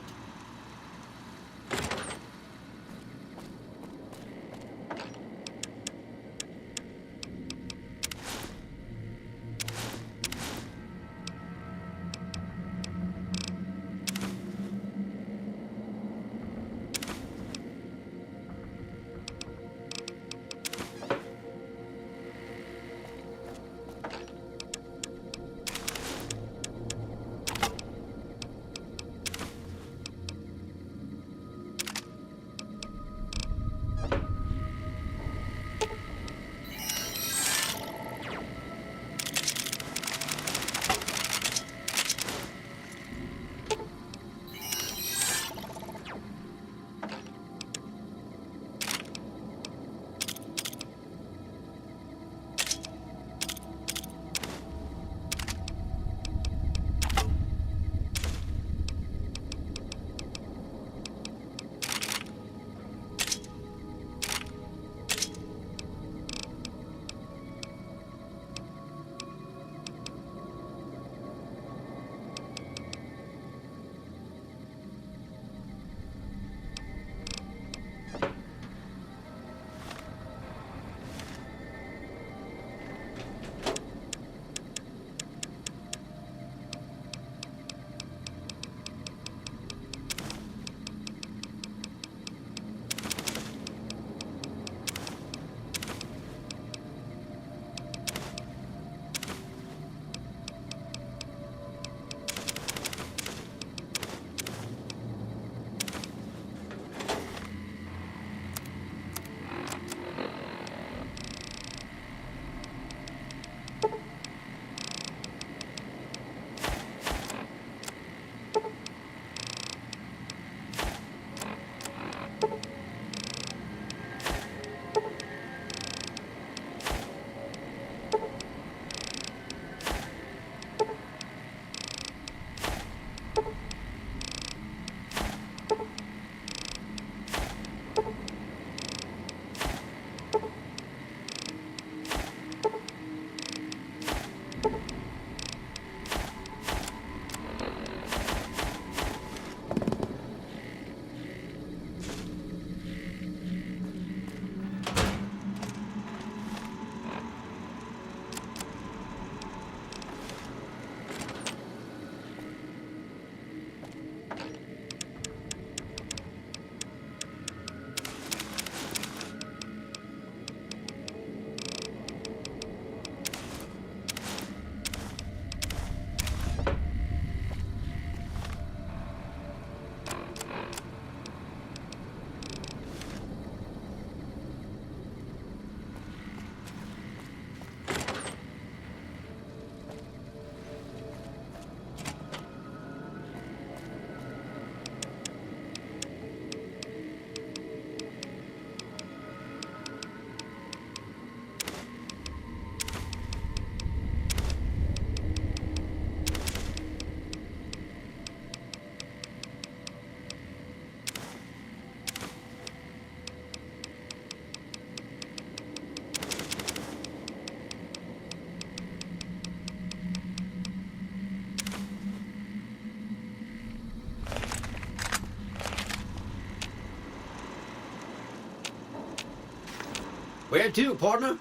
Where to, partner?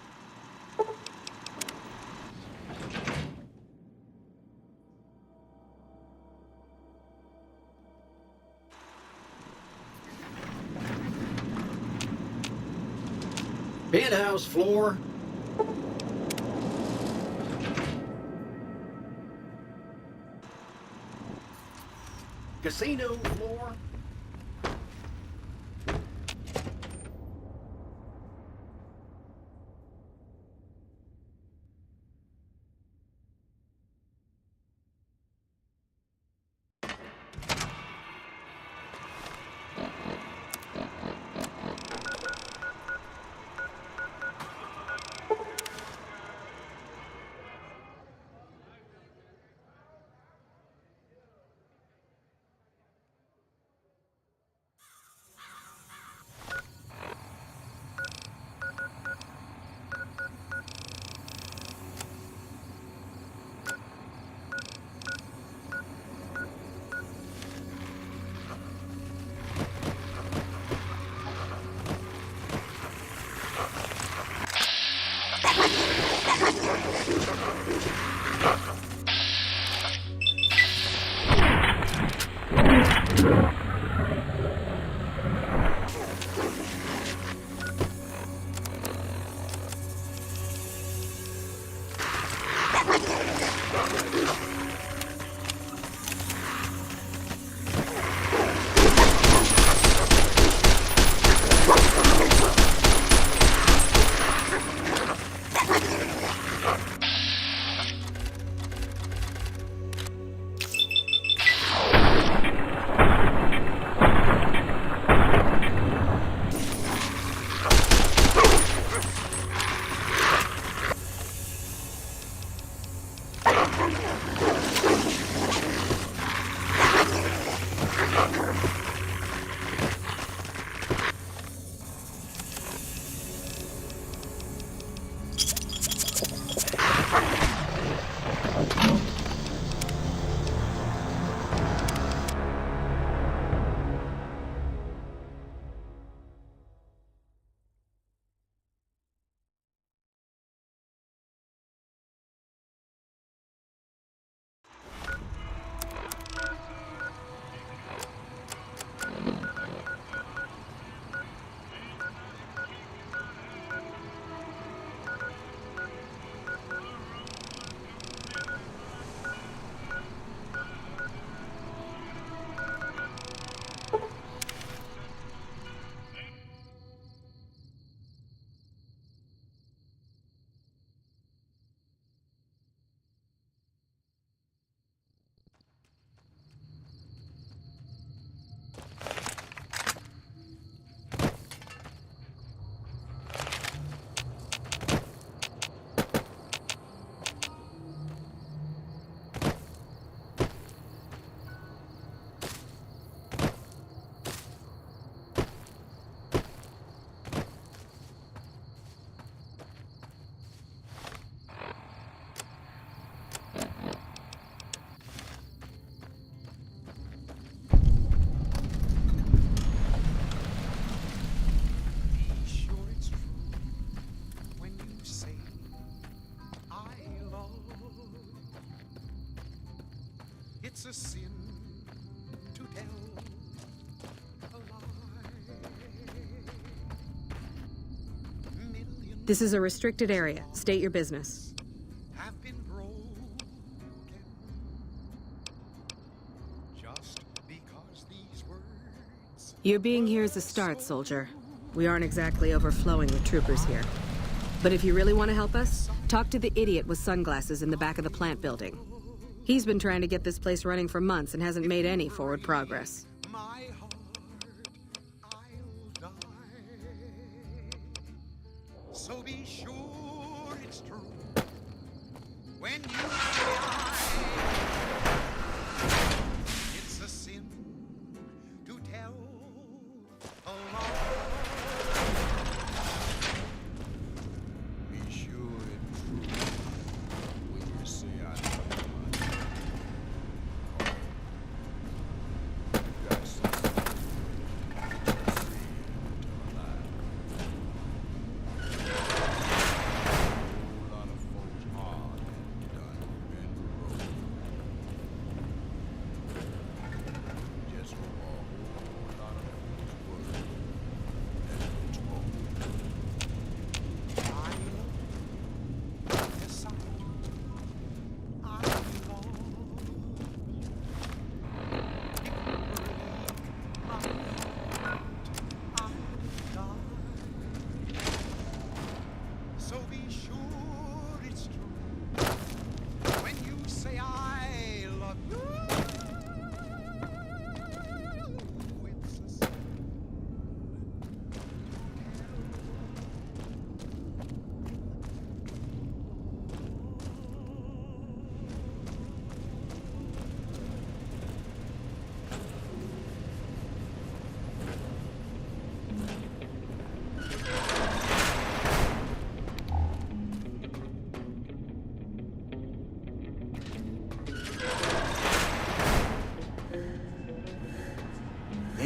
Penthouse floor. Casino floor. It's a sin to tell a lie. This is a restricted area. State your business. Have been broken just because these words. Your being here is a start, soldier. We aren't exactly overflowing with troopers here. But if you really want to help us, talk to the idiot with sunglasses in the back of the plant building. He's been trying to get this place running for months and hasn't made any forward progress. My heart, I'll die. So be sure it's true when you say it's a sin to tell a lie. Be sure it's true when you say I love you.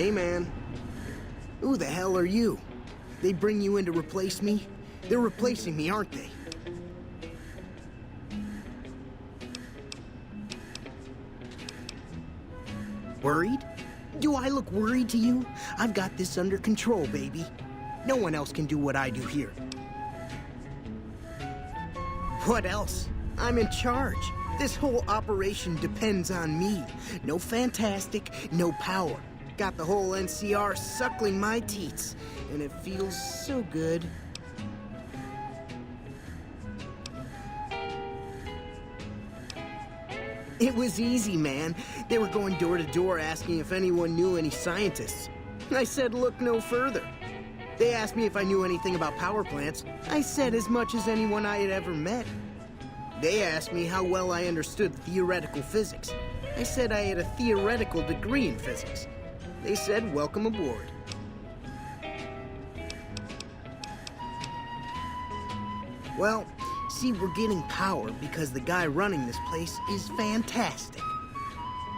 Hey, man. Who the hell are you? They bring you in to replace me? They're replacing me, aren't they? Worried? Do I look worried to you? I've got this under control, baby. No one else can do what I do here. What else? I'm in charge. This whole operation depends on me. No fantastic, no power. Got the whole NCR suckling my teats, and it feels so good. It was easy, man. They were going door to door asking if anyone knew any scientists. I said look no further. They asked me if I knew anything about power plants. I said as much as anyone I had ever met. They asked me how well I understood theoretical physics. I said I had a theoretical degree in physics. They said welcome aboard. Well, see, we're getting power because the guy running this place is fantastic.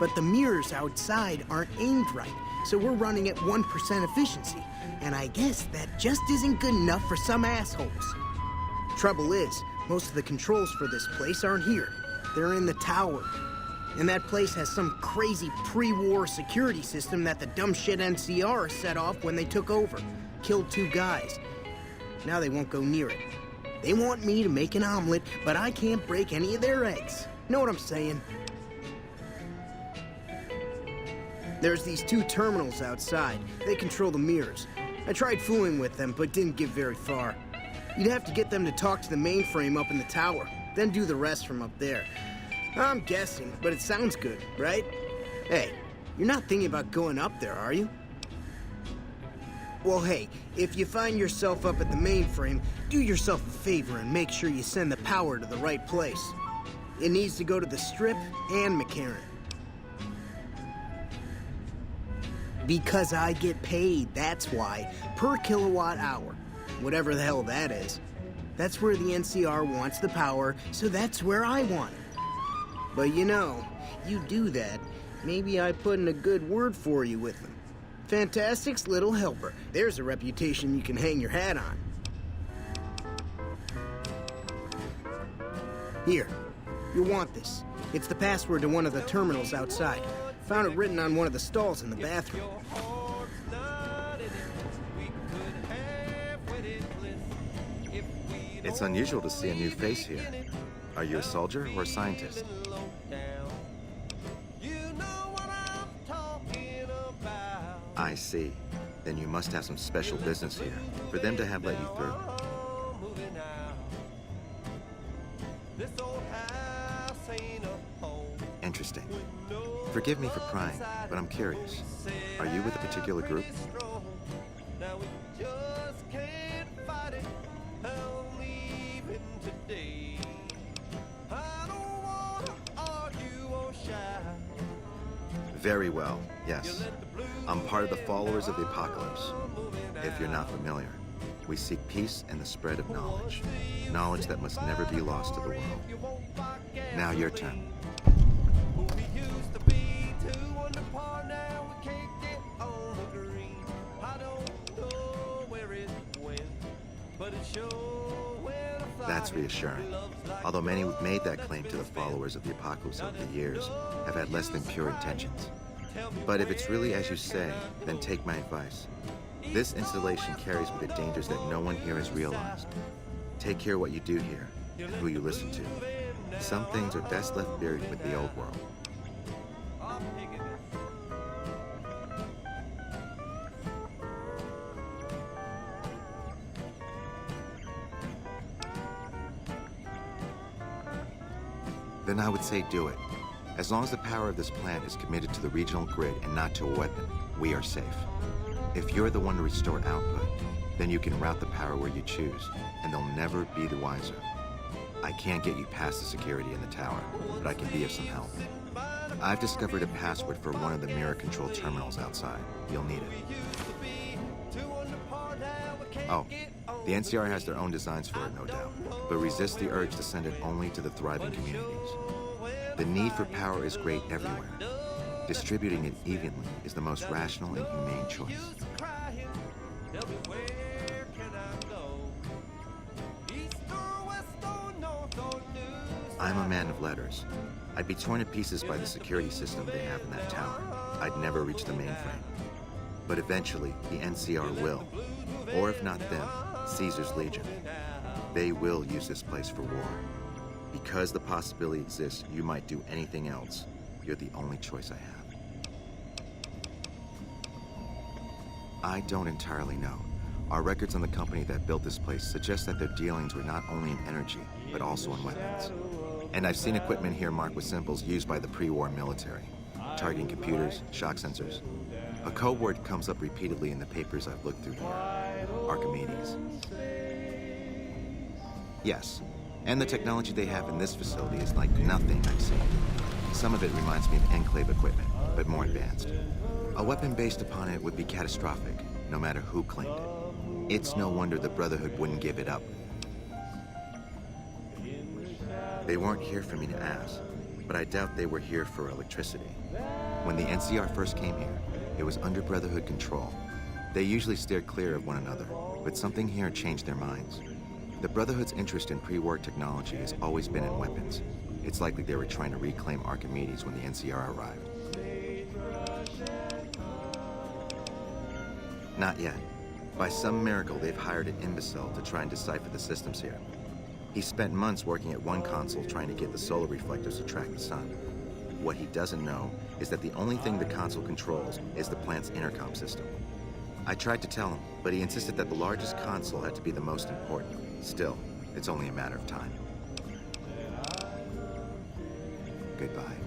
But the mirrors outside aren't aimed right, so we're running at 1% efficiency. And I guess that just isn't good enough for some assholes. Trouble is, most of the controls for this place aren't here. They're in the tower. And that place has some crazy pre-war security system that the dumb shit NCR set off when they took over. Killed 2 guys. Now they won't go near it. They want me to make an omelet, but I can't break any of their eggs. Know what I'm saying? There's these 2 terminals outside. They control the mirrors. I tried fooling with them, but didn't get very far. You'd have to get them to talk to the mainframe up in the tower, then do the rest from up there. I'm guessing, but it sounds good, right? Hey, you're not thinking about going up there, are you? Well, hey, if you find yourself up at the mainframe, do yourself a favor and make sure you send the power to the right place. It needs to go to the Strip and McCarran. Because I get paid, that's why. Per kilowatt hour. Whatever the hell that is. That's where the NCR wants the power, so that's where I want it. But you know, you do that, maybe I put in a good word for you with them. Fantastic's little helper. There's a reputation you can hang your hat on. Here, you'll want this. It's the password to one of the terminals outside. Found it written on one of the stalls in the bathroom. It's unusual to see a new face here. Are you a soldier or a scientist? I see. Then you must have some special business here, for them to have let you through. Interesting. Forgive me for prying, but I'm curious. Are you with a particular group? Very well, yes. I'm part of the Followers of the Apocalypse. If you're not familiar, we seek peace and the spread of knowledge. Knowledge that must never be lost to the world. Now your turn. That's reassuring. Although many who've made that claim to the Followers of the Apocalypse over the years have had less than pure intentions. But if it's really as you say, then take my advice. This installation carries with it dangers that no one here has realized. Take care what you do here, and who you listen to. Some things are best left buried with the old world. Then I would say do it. As long as the power of this plant is committed to the regional grid and not to a weapon, we are safe. If you're the one to restore output, then you can route the power where you choose, and they'll never be the wiser. I can't get you past the security in the tower, but I can be of some help. I've discovered a password for one of the mirror control terminals outside. You'll need it. Oh, the NCR has their own designs for it, no doubt, but resist the urge to send it only to the thriving communities. The need for power is great everywhere. Distributing it evenly is the most rational and humane choice. I'm a man of letters. I'd be torn to pieces by the security system they have in that tower. I'd never reach the mainframe. But eventually, the NCR will. Or if not them, Caesar's Legion. They will use this place for war. Because the possibility exists you might do anything else, you're the only choice I have. I don't entirely know. Our records on the company that built this place suggest that their dealings were not only in energy, but also in weapons. And I've seen equipment here marked with symbols used by the pre-war military. Targeting computers, shock sensors. A code word comes up repeatedly in the papers I've looked through here. Archimedes. Yes, and the technology they have in this facility is like nothing I've seen. Some of it reminds me of Enclave equipment, but more advanced. A weapon based upon it would be catastrophic, no matter who claimed it. It's no wonder the Brotherhood wouldn't give it up. They weren't here for me to ask, but I doubt they were here for electricity. When the NCR first came here, it was under Brotherhood control. They usually steered clear of one another, but something here changed their minds. The Brotherhood's interest in pre-war technology has always been in weapons. It's likely they were trying to reclaim Archimedes when the NCR arrived. Not yet. By some miracle, they've hired an imbecile to try and decipher the systems here. He spent months working at one console trying to get the solar reflectors to track the sun. What he doesn't know is that the only thing the console controls is the plant's intercom system. I tried to tell him, but he insisted that the largest console had to be the most important. Still, it's only a matter of time. Goodbye.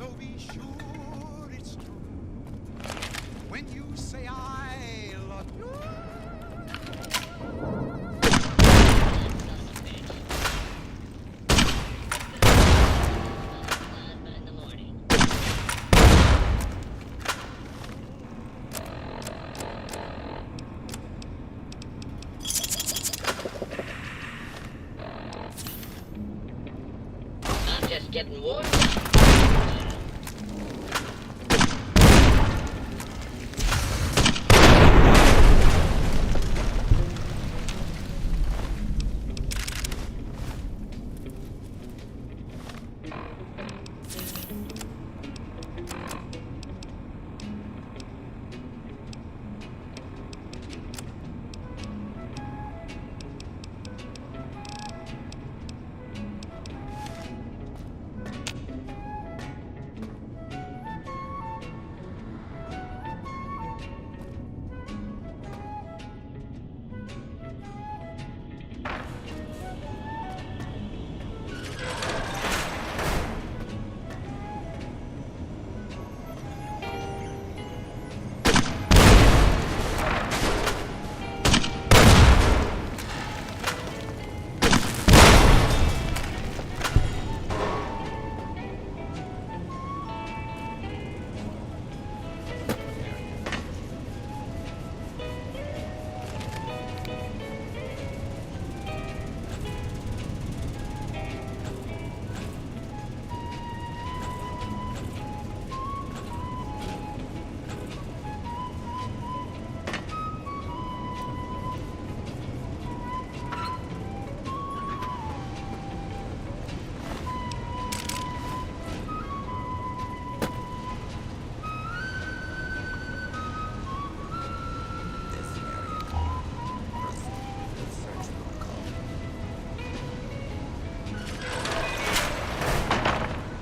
So be sure it's true when you say I love you. I'm just getting warmed.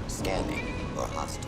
Scanning for hostiles.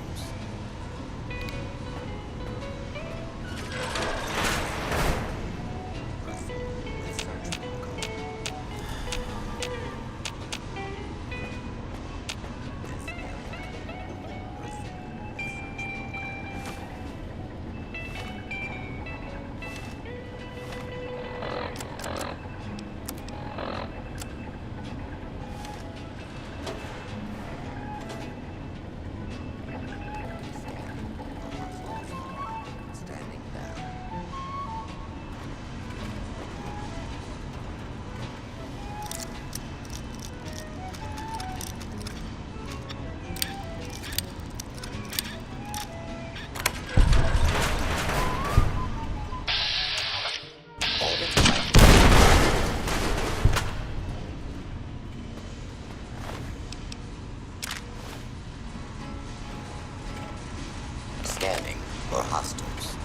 Scanning for hostiles.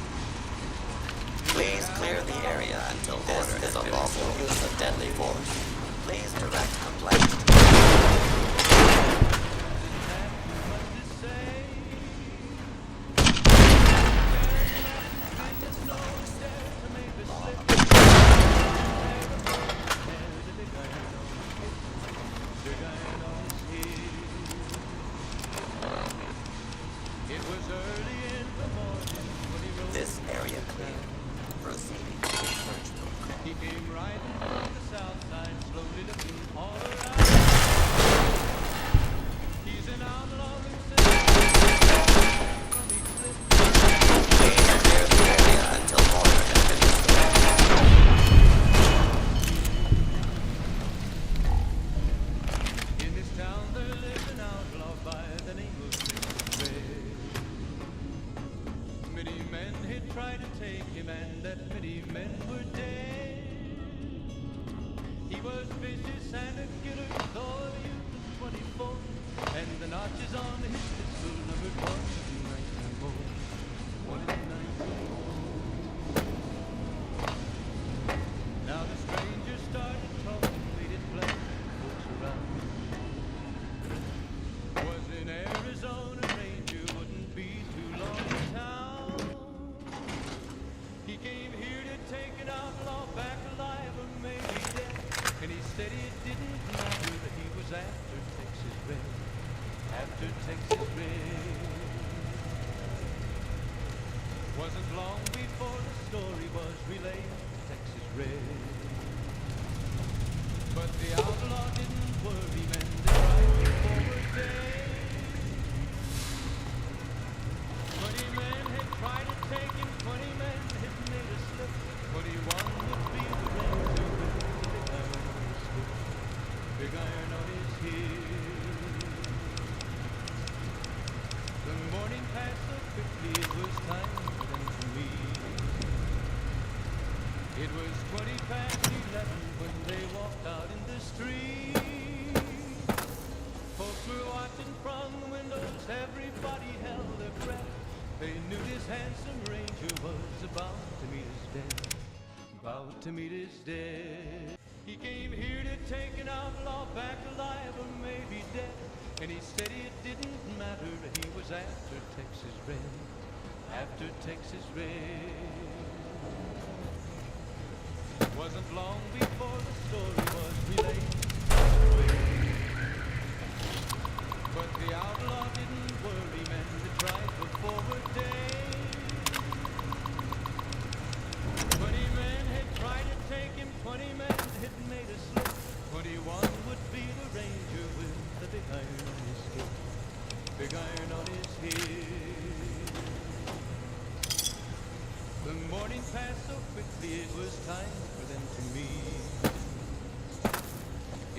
Please clear the area until this is a lawful use of deadly force. Please direct complaint. This area clear. Proceeding to the search protocol. He came riding from the south side, slowly looking all around. He's an outlaw Please clear the area until order has been restored. In this town there lives an outlaw by the name of Red. Many men had tried to take him, and that many men were dead. He was vicious and a killer, though a youth of 24, and the notches on his pistol numbered 1 in 1904. 1 in 1904. Now the stranger started talking, made it plain to folks around. Was in Arizona, ranger wouldn't be too long in town. He came here to take an outlaw back alive or maybe dead. And he said it didn't matter that he was after Texas Red. After Texas Red. Wasn't long before the story was relayed to Texas Red. But the outlaw didn't worry, men tried forward day. 20 men had tried to take him, 20 men had made a slip. 21 would be the ranger with the big iron on his hip. Big iron on his hip. The morning passed so quickly, it was time for them to meet. It was 20 past 11 when they walked out in the street. Folks were watching from the windows, everybody held their breath. They knew this handsome ranger was about to meet his death. About to meet his death. He came here to take an outlaw back alive or maybe dead. And he said it didn't matter, he was after Texas Red. After Texas Red. Wasn't long before the story was relayed. But the outlaw didn't worry, men that tried for forward day. 20 men had tried to take him, 20 men had made a slip. 21 would be the ranger with the big iron on his hip. Big iron on his hip. The morning passed so quickly, it was time for them to meet.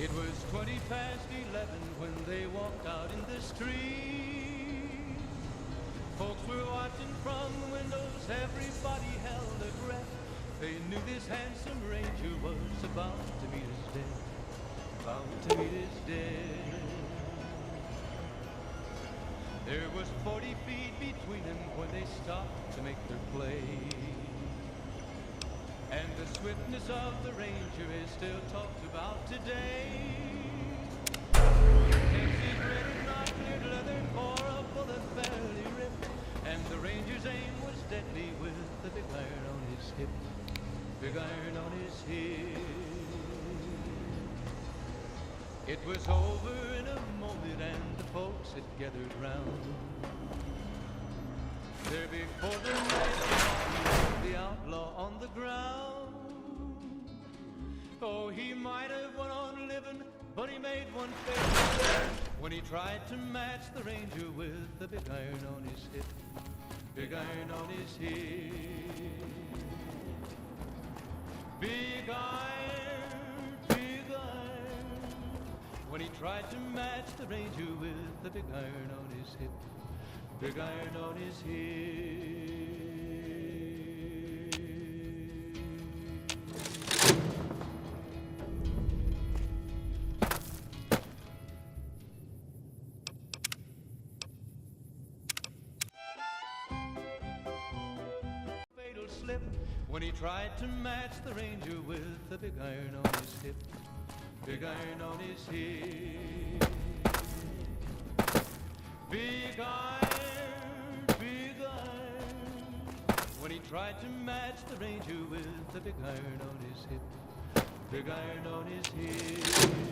It was 20 past 11 when they walked out in the street. Folks were watching from the windows, everybody held their breath. They knew this handsome ranger was about to meet his death. About to meet his death. There was 40 feet between them when they stopped to make their play. And the swiftness of the ranger is still talked about today. Texas Red is not cleared leather for a bullet barely ripped. And the ranger's aim was deadly with the big iron on his hip. Big iron on his hip. It was over in a moment and the folks had gathered round. There before the man, the outlaw on the ground. Oh, he might have went on living, but he made one fatal when he tried to match the ranger with the big iron on his hip. Big iron on his hip. Big iron, big iron. When he tried to match the ranger with the big iron on his hip. Big iron on his hip. Fatal slip when he tried to match the ranger with the big iron on his hip. Big iron on his hip. Big iron, big iron. When he tried to match the ranger with the big iron on his hip. Big iron on his hip.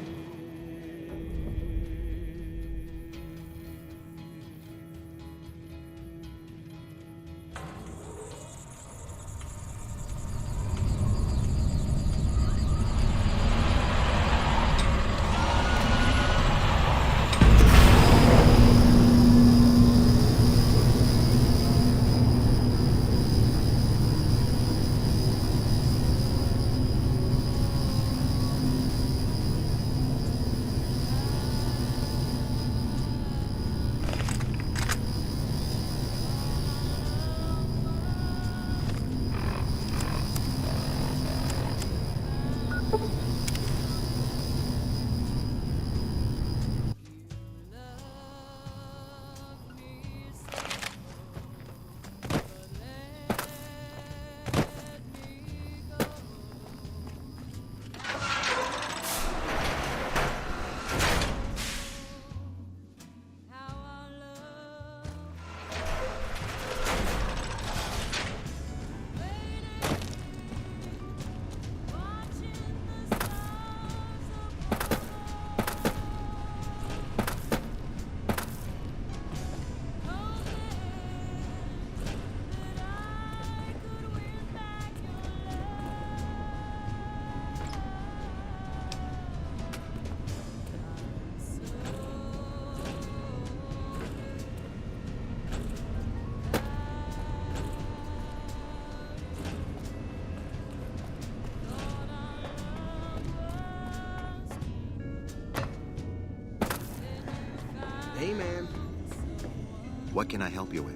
What can I help you with?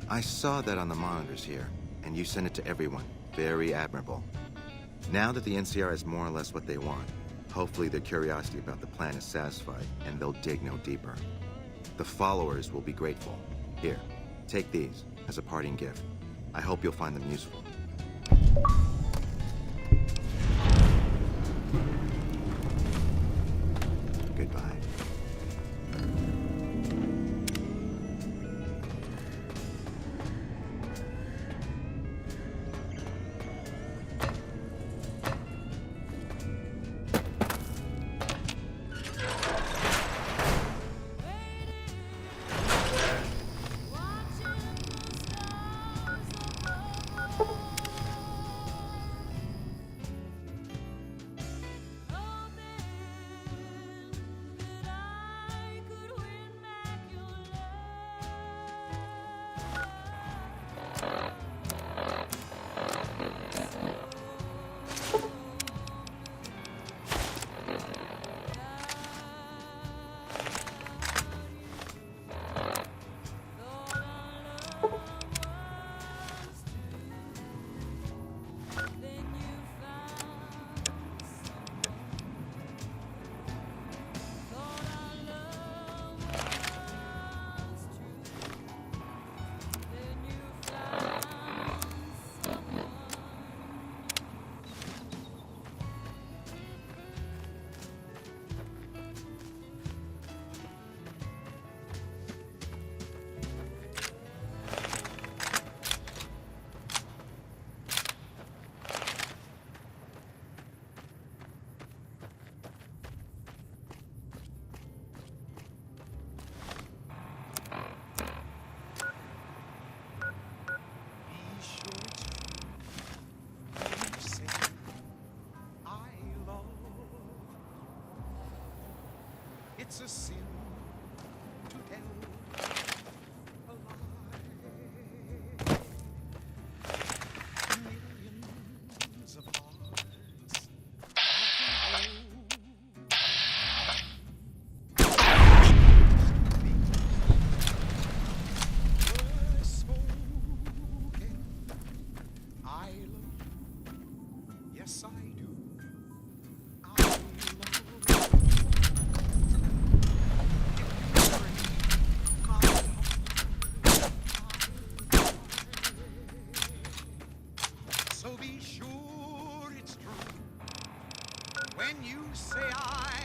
I saw that on the monitors here, and you sent it to everyone. Very admirable. Now that the NCR is more or less what they want, hopefully their curiosity about the plan is satisfied, and they'll dig no deeper. The followers will be grateful. Here, take these as a parting gift. I hope you'll find them useful. Goodbye. It's a sin to tell a lie. Millions of hearts were spoken. I love you. Yes, I do. So be sure it's true when you say I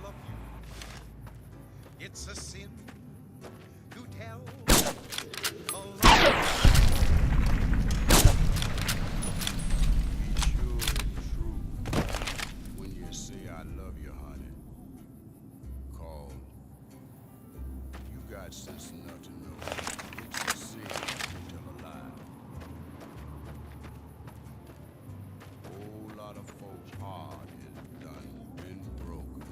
love you. It's a sin to tell a lie. Be sure it's true when you say I love you, honey. Call. You got sense enough to know it's a sin to tell a lie. Whole lot of folks' heart is done been broken.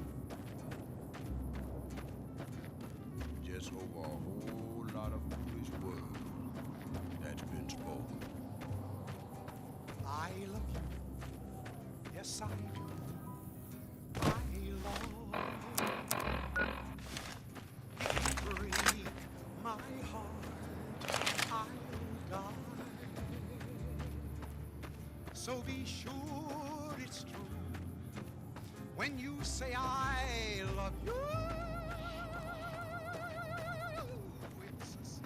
Just over a whole lot of foolish words that's been spoken. I love you. Yes, I do. I love you. If you break my heart, I'll die. So be sure it's true when you say I love you. It's a sin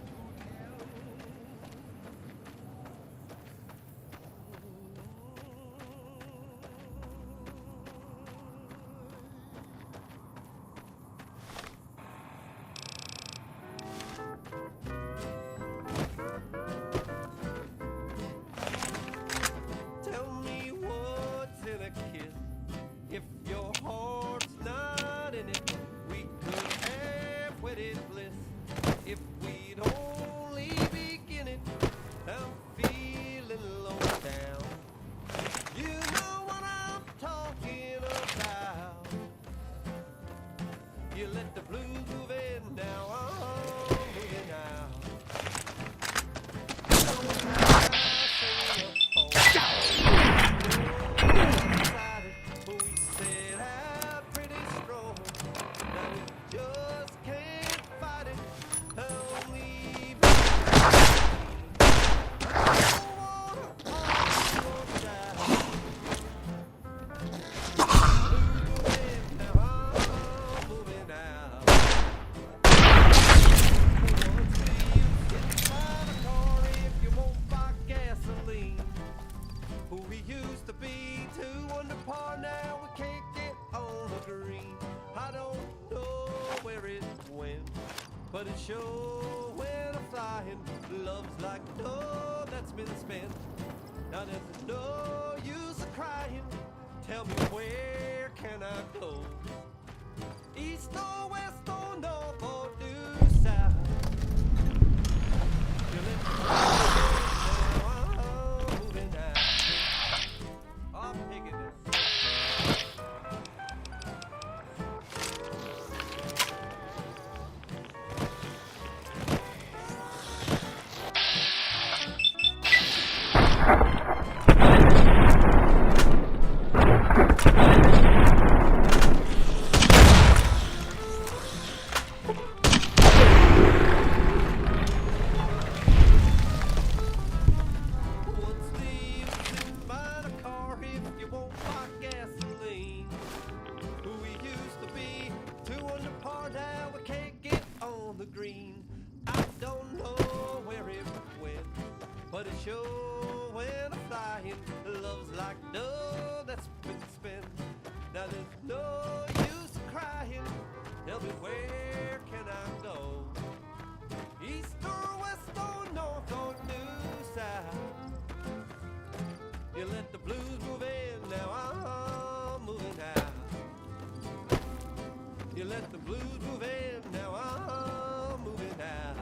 to tell. Tell me what's in a kiss if your heart but it sure when I'm flying. Love's like dough that's been spent. Now there's no use of crying. Tell me where can I go? East or west or north or due south? You let me now I'm moving out. I'm taking it. But it sure when I'm flying, love's like dough that's been spent. Now there's no use crying. Tell me where can I go? East or west or north or new south? You let the blues move in, now I'm moving out. You let the blues move in, now I'm moving out.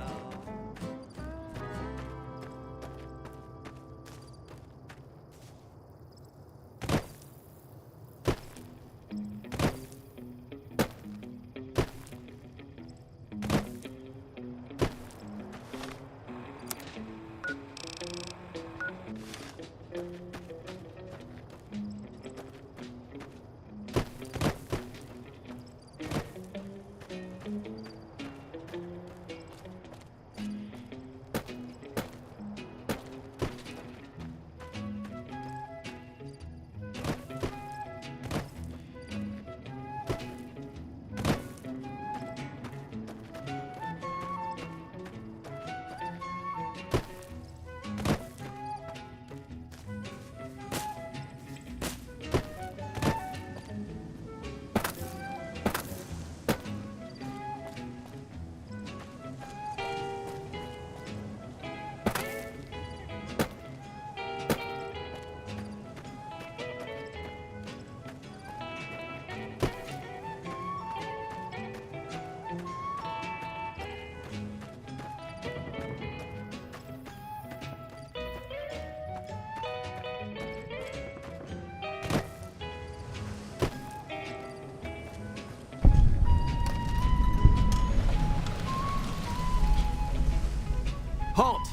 Halt!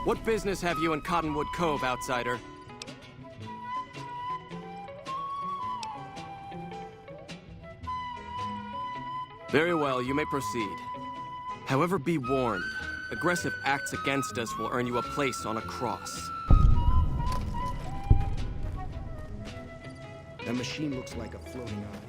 What business have you in Cottonwood Cove, outsider? Very well, you may proceed. However, be warned. Aggressive acts against us will earn you a place on a cross. That machine looks like a floating eye.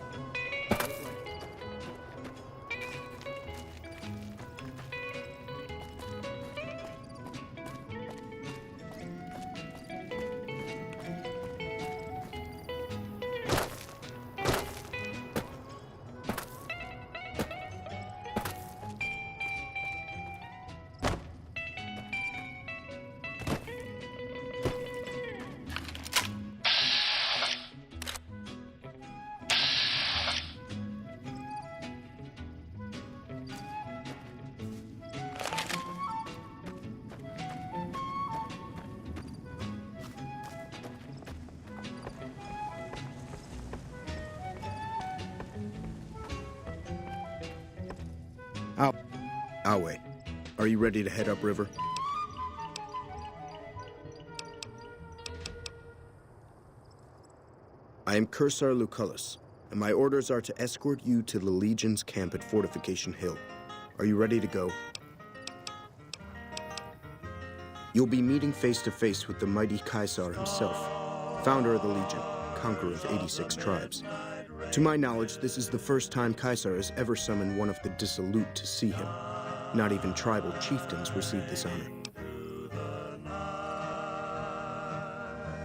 I'll wait. Are you ready to head upriver? I am Cursar Lucullus, and my orders are to escort you to the Legion's camp at Fortification Hill. Are you ready to go? You'll be meeting face to face with the mighty Caesar himself, founder of the Legion, conqueror of 86 tribes. To my knowledge, this is the first time Caesar has ever summoned one of the dissolute to see him. Not even tribal chieftains receive this honor.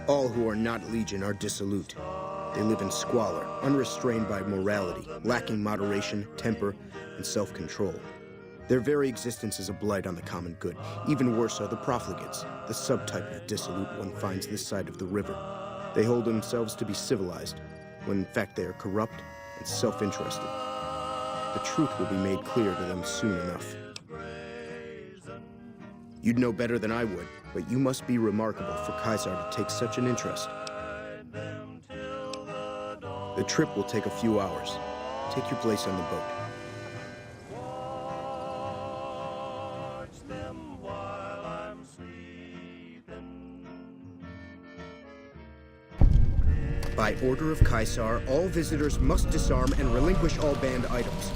All who are not Legion are dissolute. They live in squalor, unrestrained by morality, lacking moderation, temper, and self-control. Their very existence is a blight on the common good. Even worse are the profligates, the subtype of dissolute one finds this side of the river. They hold themselves to be civilized, when in fact they are corrupt and self-interested. The truth will be made clear to them soon enough. You'd know better than I would, but you must be remarkable for Caesar to take such an interest. The trip will take a few hours. Take your place on the boat. By order of Caesar, all visitors must disarm and relinquish all banned items.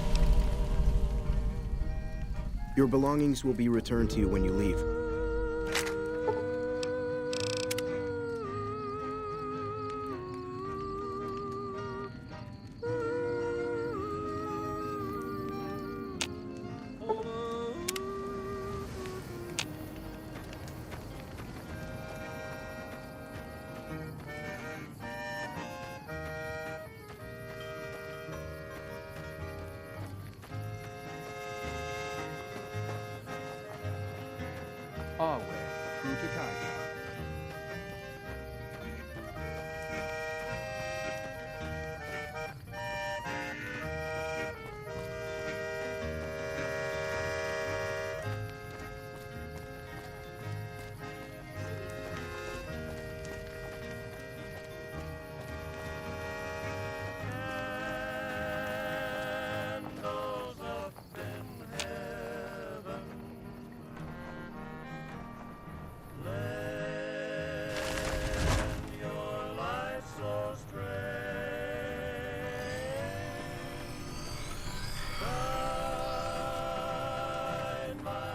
Your belongings will be returned to you when you leave. Our way, true to Caesar.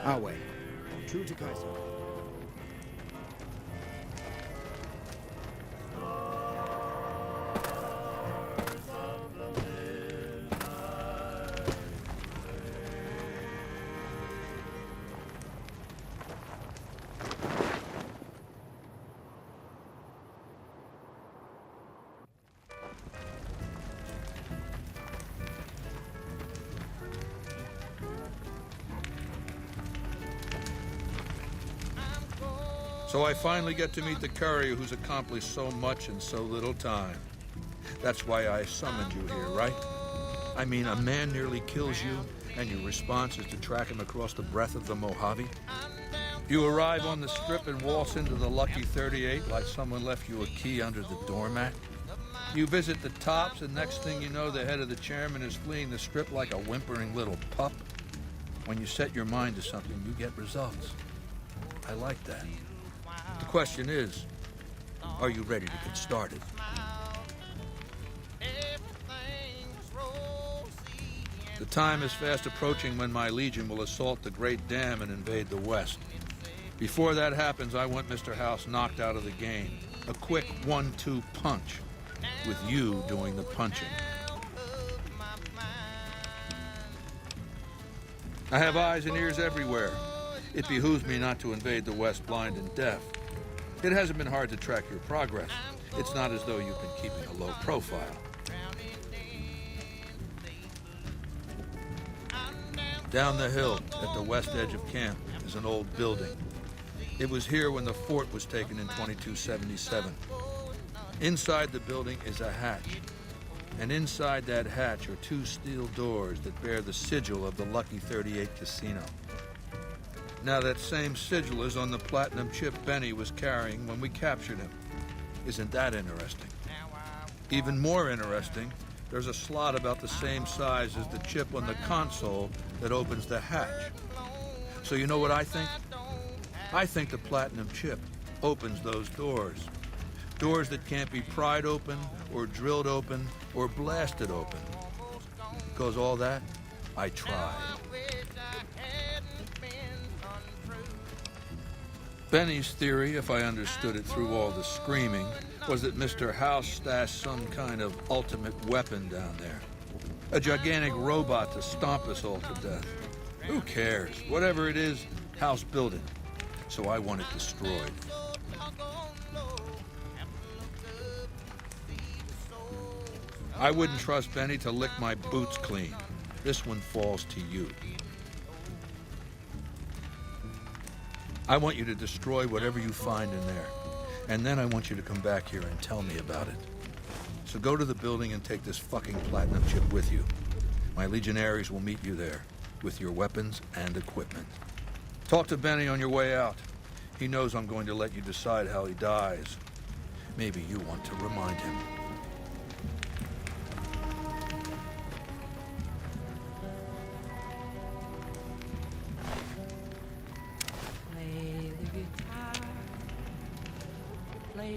Our way, true to Caesar. So I finally get to meet the courier who's accomplished so much in so little time. That's why I summoned you here, right? I mean, a man nearly kills you, and your response is to track him across the breadth of the Mojave? You arrive on the strip and waltz into the Lucky 38 like someone left you a key under the doormat? You visit the tops, and next thing you know, the head of the chairman is fleeing the strip like a whimpering little pup? When you set your mind to something, you get results. I like that. The question is, are you ready to get started? The time is fast approaching when my legion will assault the Great Dam and invade the West. Before that happens, I want Mr. House knocked out of the game. A quick 1-2 punch, with you doing the punching. I have eyes and ears everywhere. It behooves me not to invade the West blind and deaf. It hasn't been hard to track your progress. It's not as though you've been keeping a low profile. Down the hill, at the west edge of camp, is an old building. It was here when the fort was taken in 2277. Inside the building is a hatch. And inside that hatch are 2 steel doors that bear the sigil of the Lucky 38 Casino. Now that same sigil is on the platinum chip Benny was carrying when we captured him. Isn't that interesting? Even more interesting, there's a slot about the same size as the chip on the console that opens the hatch. So you know what I think? I think the platinum chip opens those doors. Doors that can't be pried open, or drilled open, or blasted open. Because all that, I tried. Benny's theory, if I understood it through all the screaming, was that Mr. House stashed some kind of ultimate weapon down there. A gigantic robot to stomp us all to death. Who cares? Whatever it is, House built it. So I want it destroyed. I wouldn't trust Benny to lick my boots clean. This one falls to you. I want you to destroy whatever you find in there. And then I want you to come back here and tell me about it. So go to the building and take this fucking platinum chip with you. My legionaries will meet you there, with your weapons and equipment. Talk to Benny on your way out. He knows I'm going to let you decide how he dies. Maybe you want to remind him.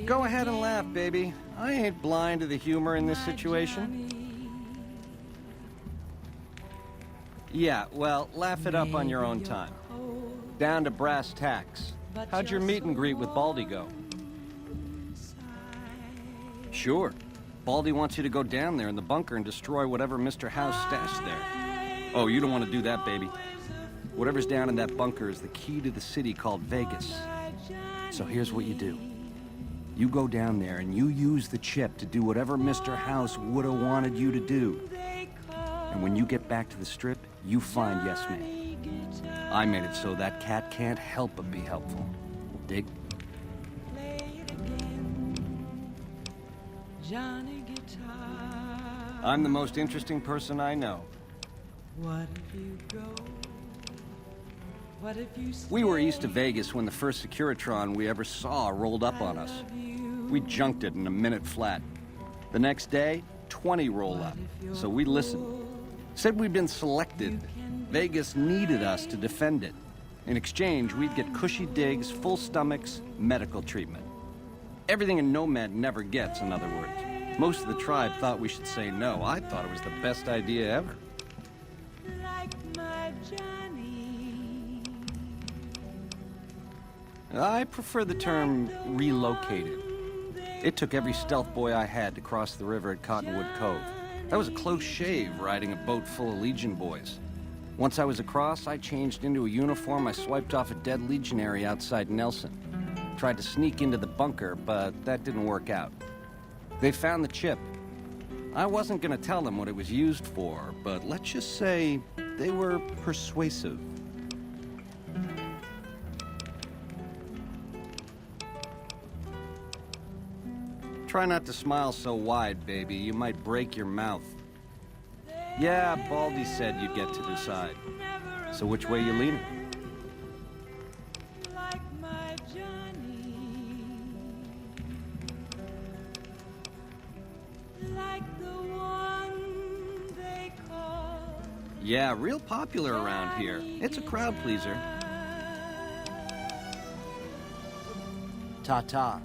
Go ahead and laugh, baby. I ain't blind to the humor in this situation. Yeah, well, laugh it up on your own time. Down to brass tacks. How'd your meet and greet with Baldy go? Sure. Baldy wants you to go down there in the bunker and destroy whatever Mr. House stashed there. Oh, you don't want to do that, baby. Whatever's down in that bunker is the key to the city called Vegas. So here's what you do. You go down there and you use the chip to do whatever Mr. House would have wanted you to do. And when you get back to the Strip, you find Yes Man. I made it so that cat can't help but be helpful. Dig? I'm the most interesting person I know. What if you go? What if you We were east of Vegas when the first Securitron we ever saw rolled up on us. We junked it in a minute flat. The next day, 20 roll up, so we listened. Said we'd been selected. Vegas needed us to defend it. In exchange, we'd get cushy digs, full stomachs, medical treatment. Everything a nomad never gets, in other words. Most of the tribe thought we should say no. I thought it was the best idea ever. I prefer the term relocated. It took every stealth boy I had to cross the river at Cottonwood Cove. That was a close shave, riding a boat full of Legion boys. Once I was across, I changed into a uniform I swiped off a dead legionary outside Nelson. Tried to sneak into the bunker, but that didn't work out. They found the chip. I wasn't gonna tell them what it was used for, but let's just say they were persuasive. Try not to smile so wide, baby. You might break your mouth. Yeah, Baldy said you'd get to decide. So which way you leaning? Yeah, real popular around here. It's a crowd pleaser. Ta-ta.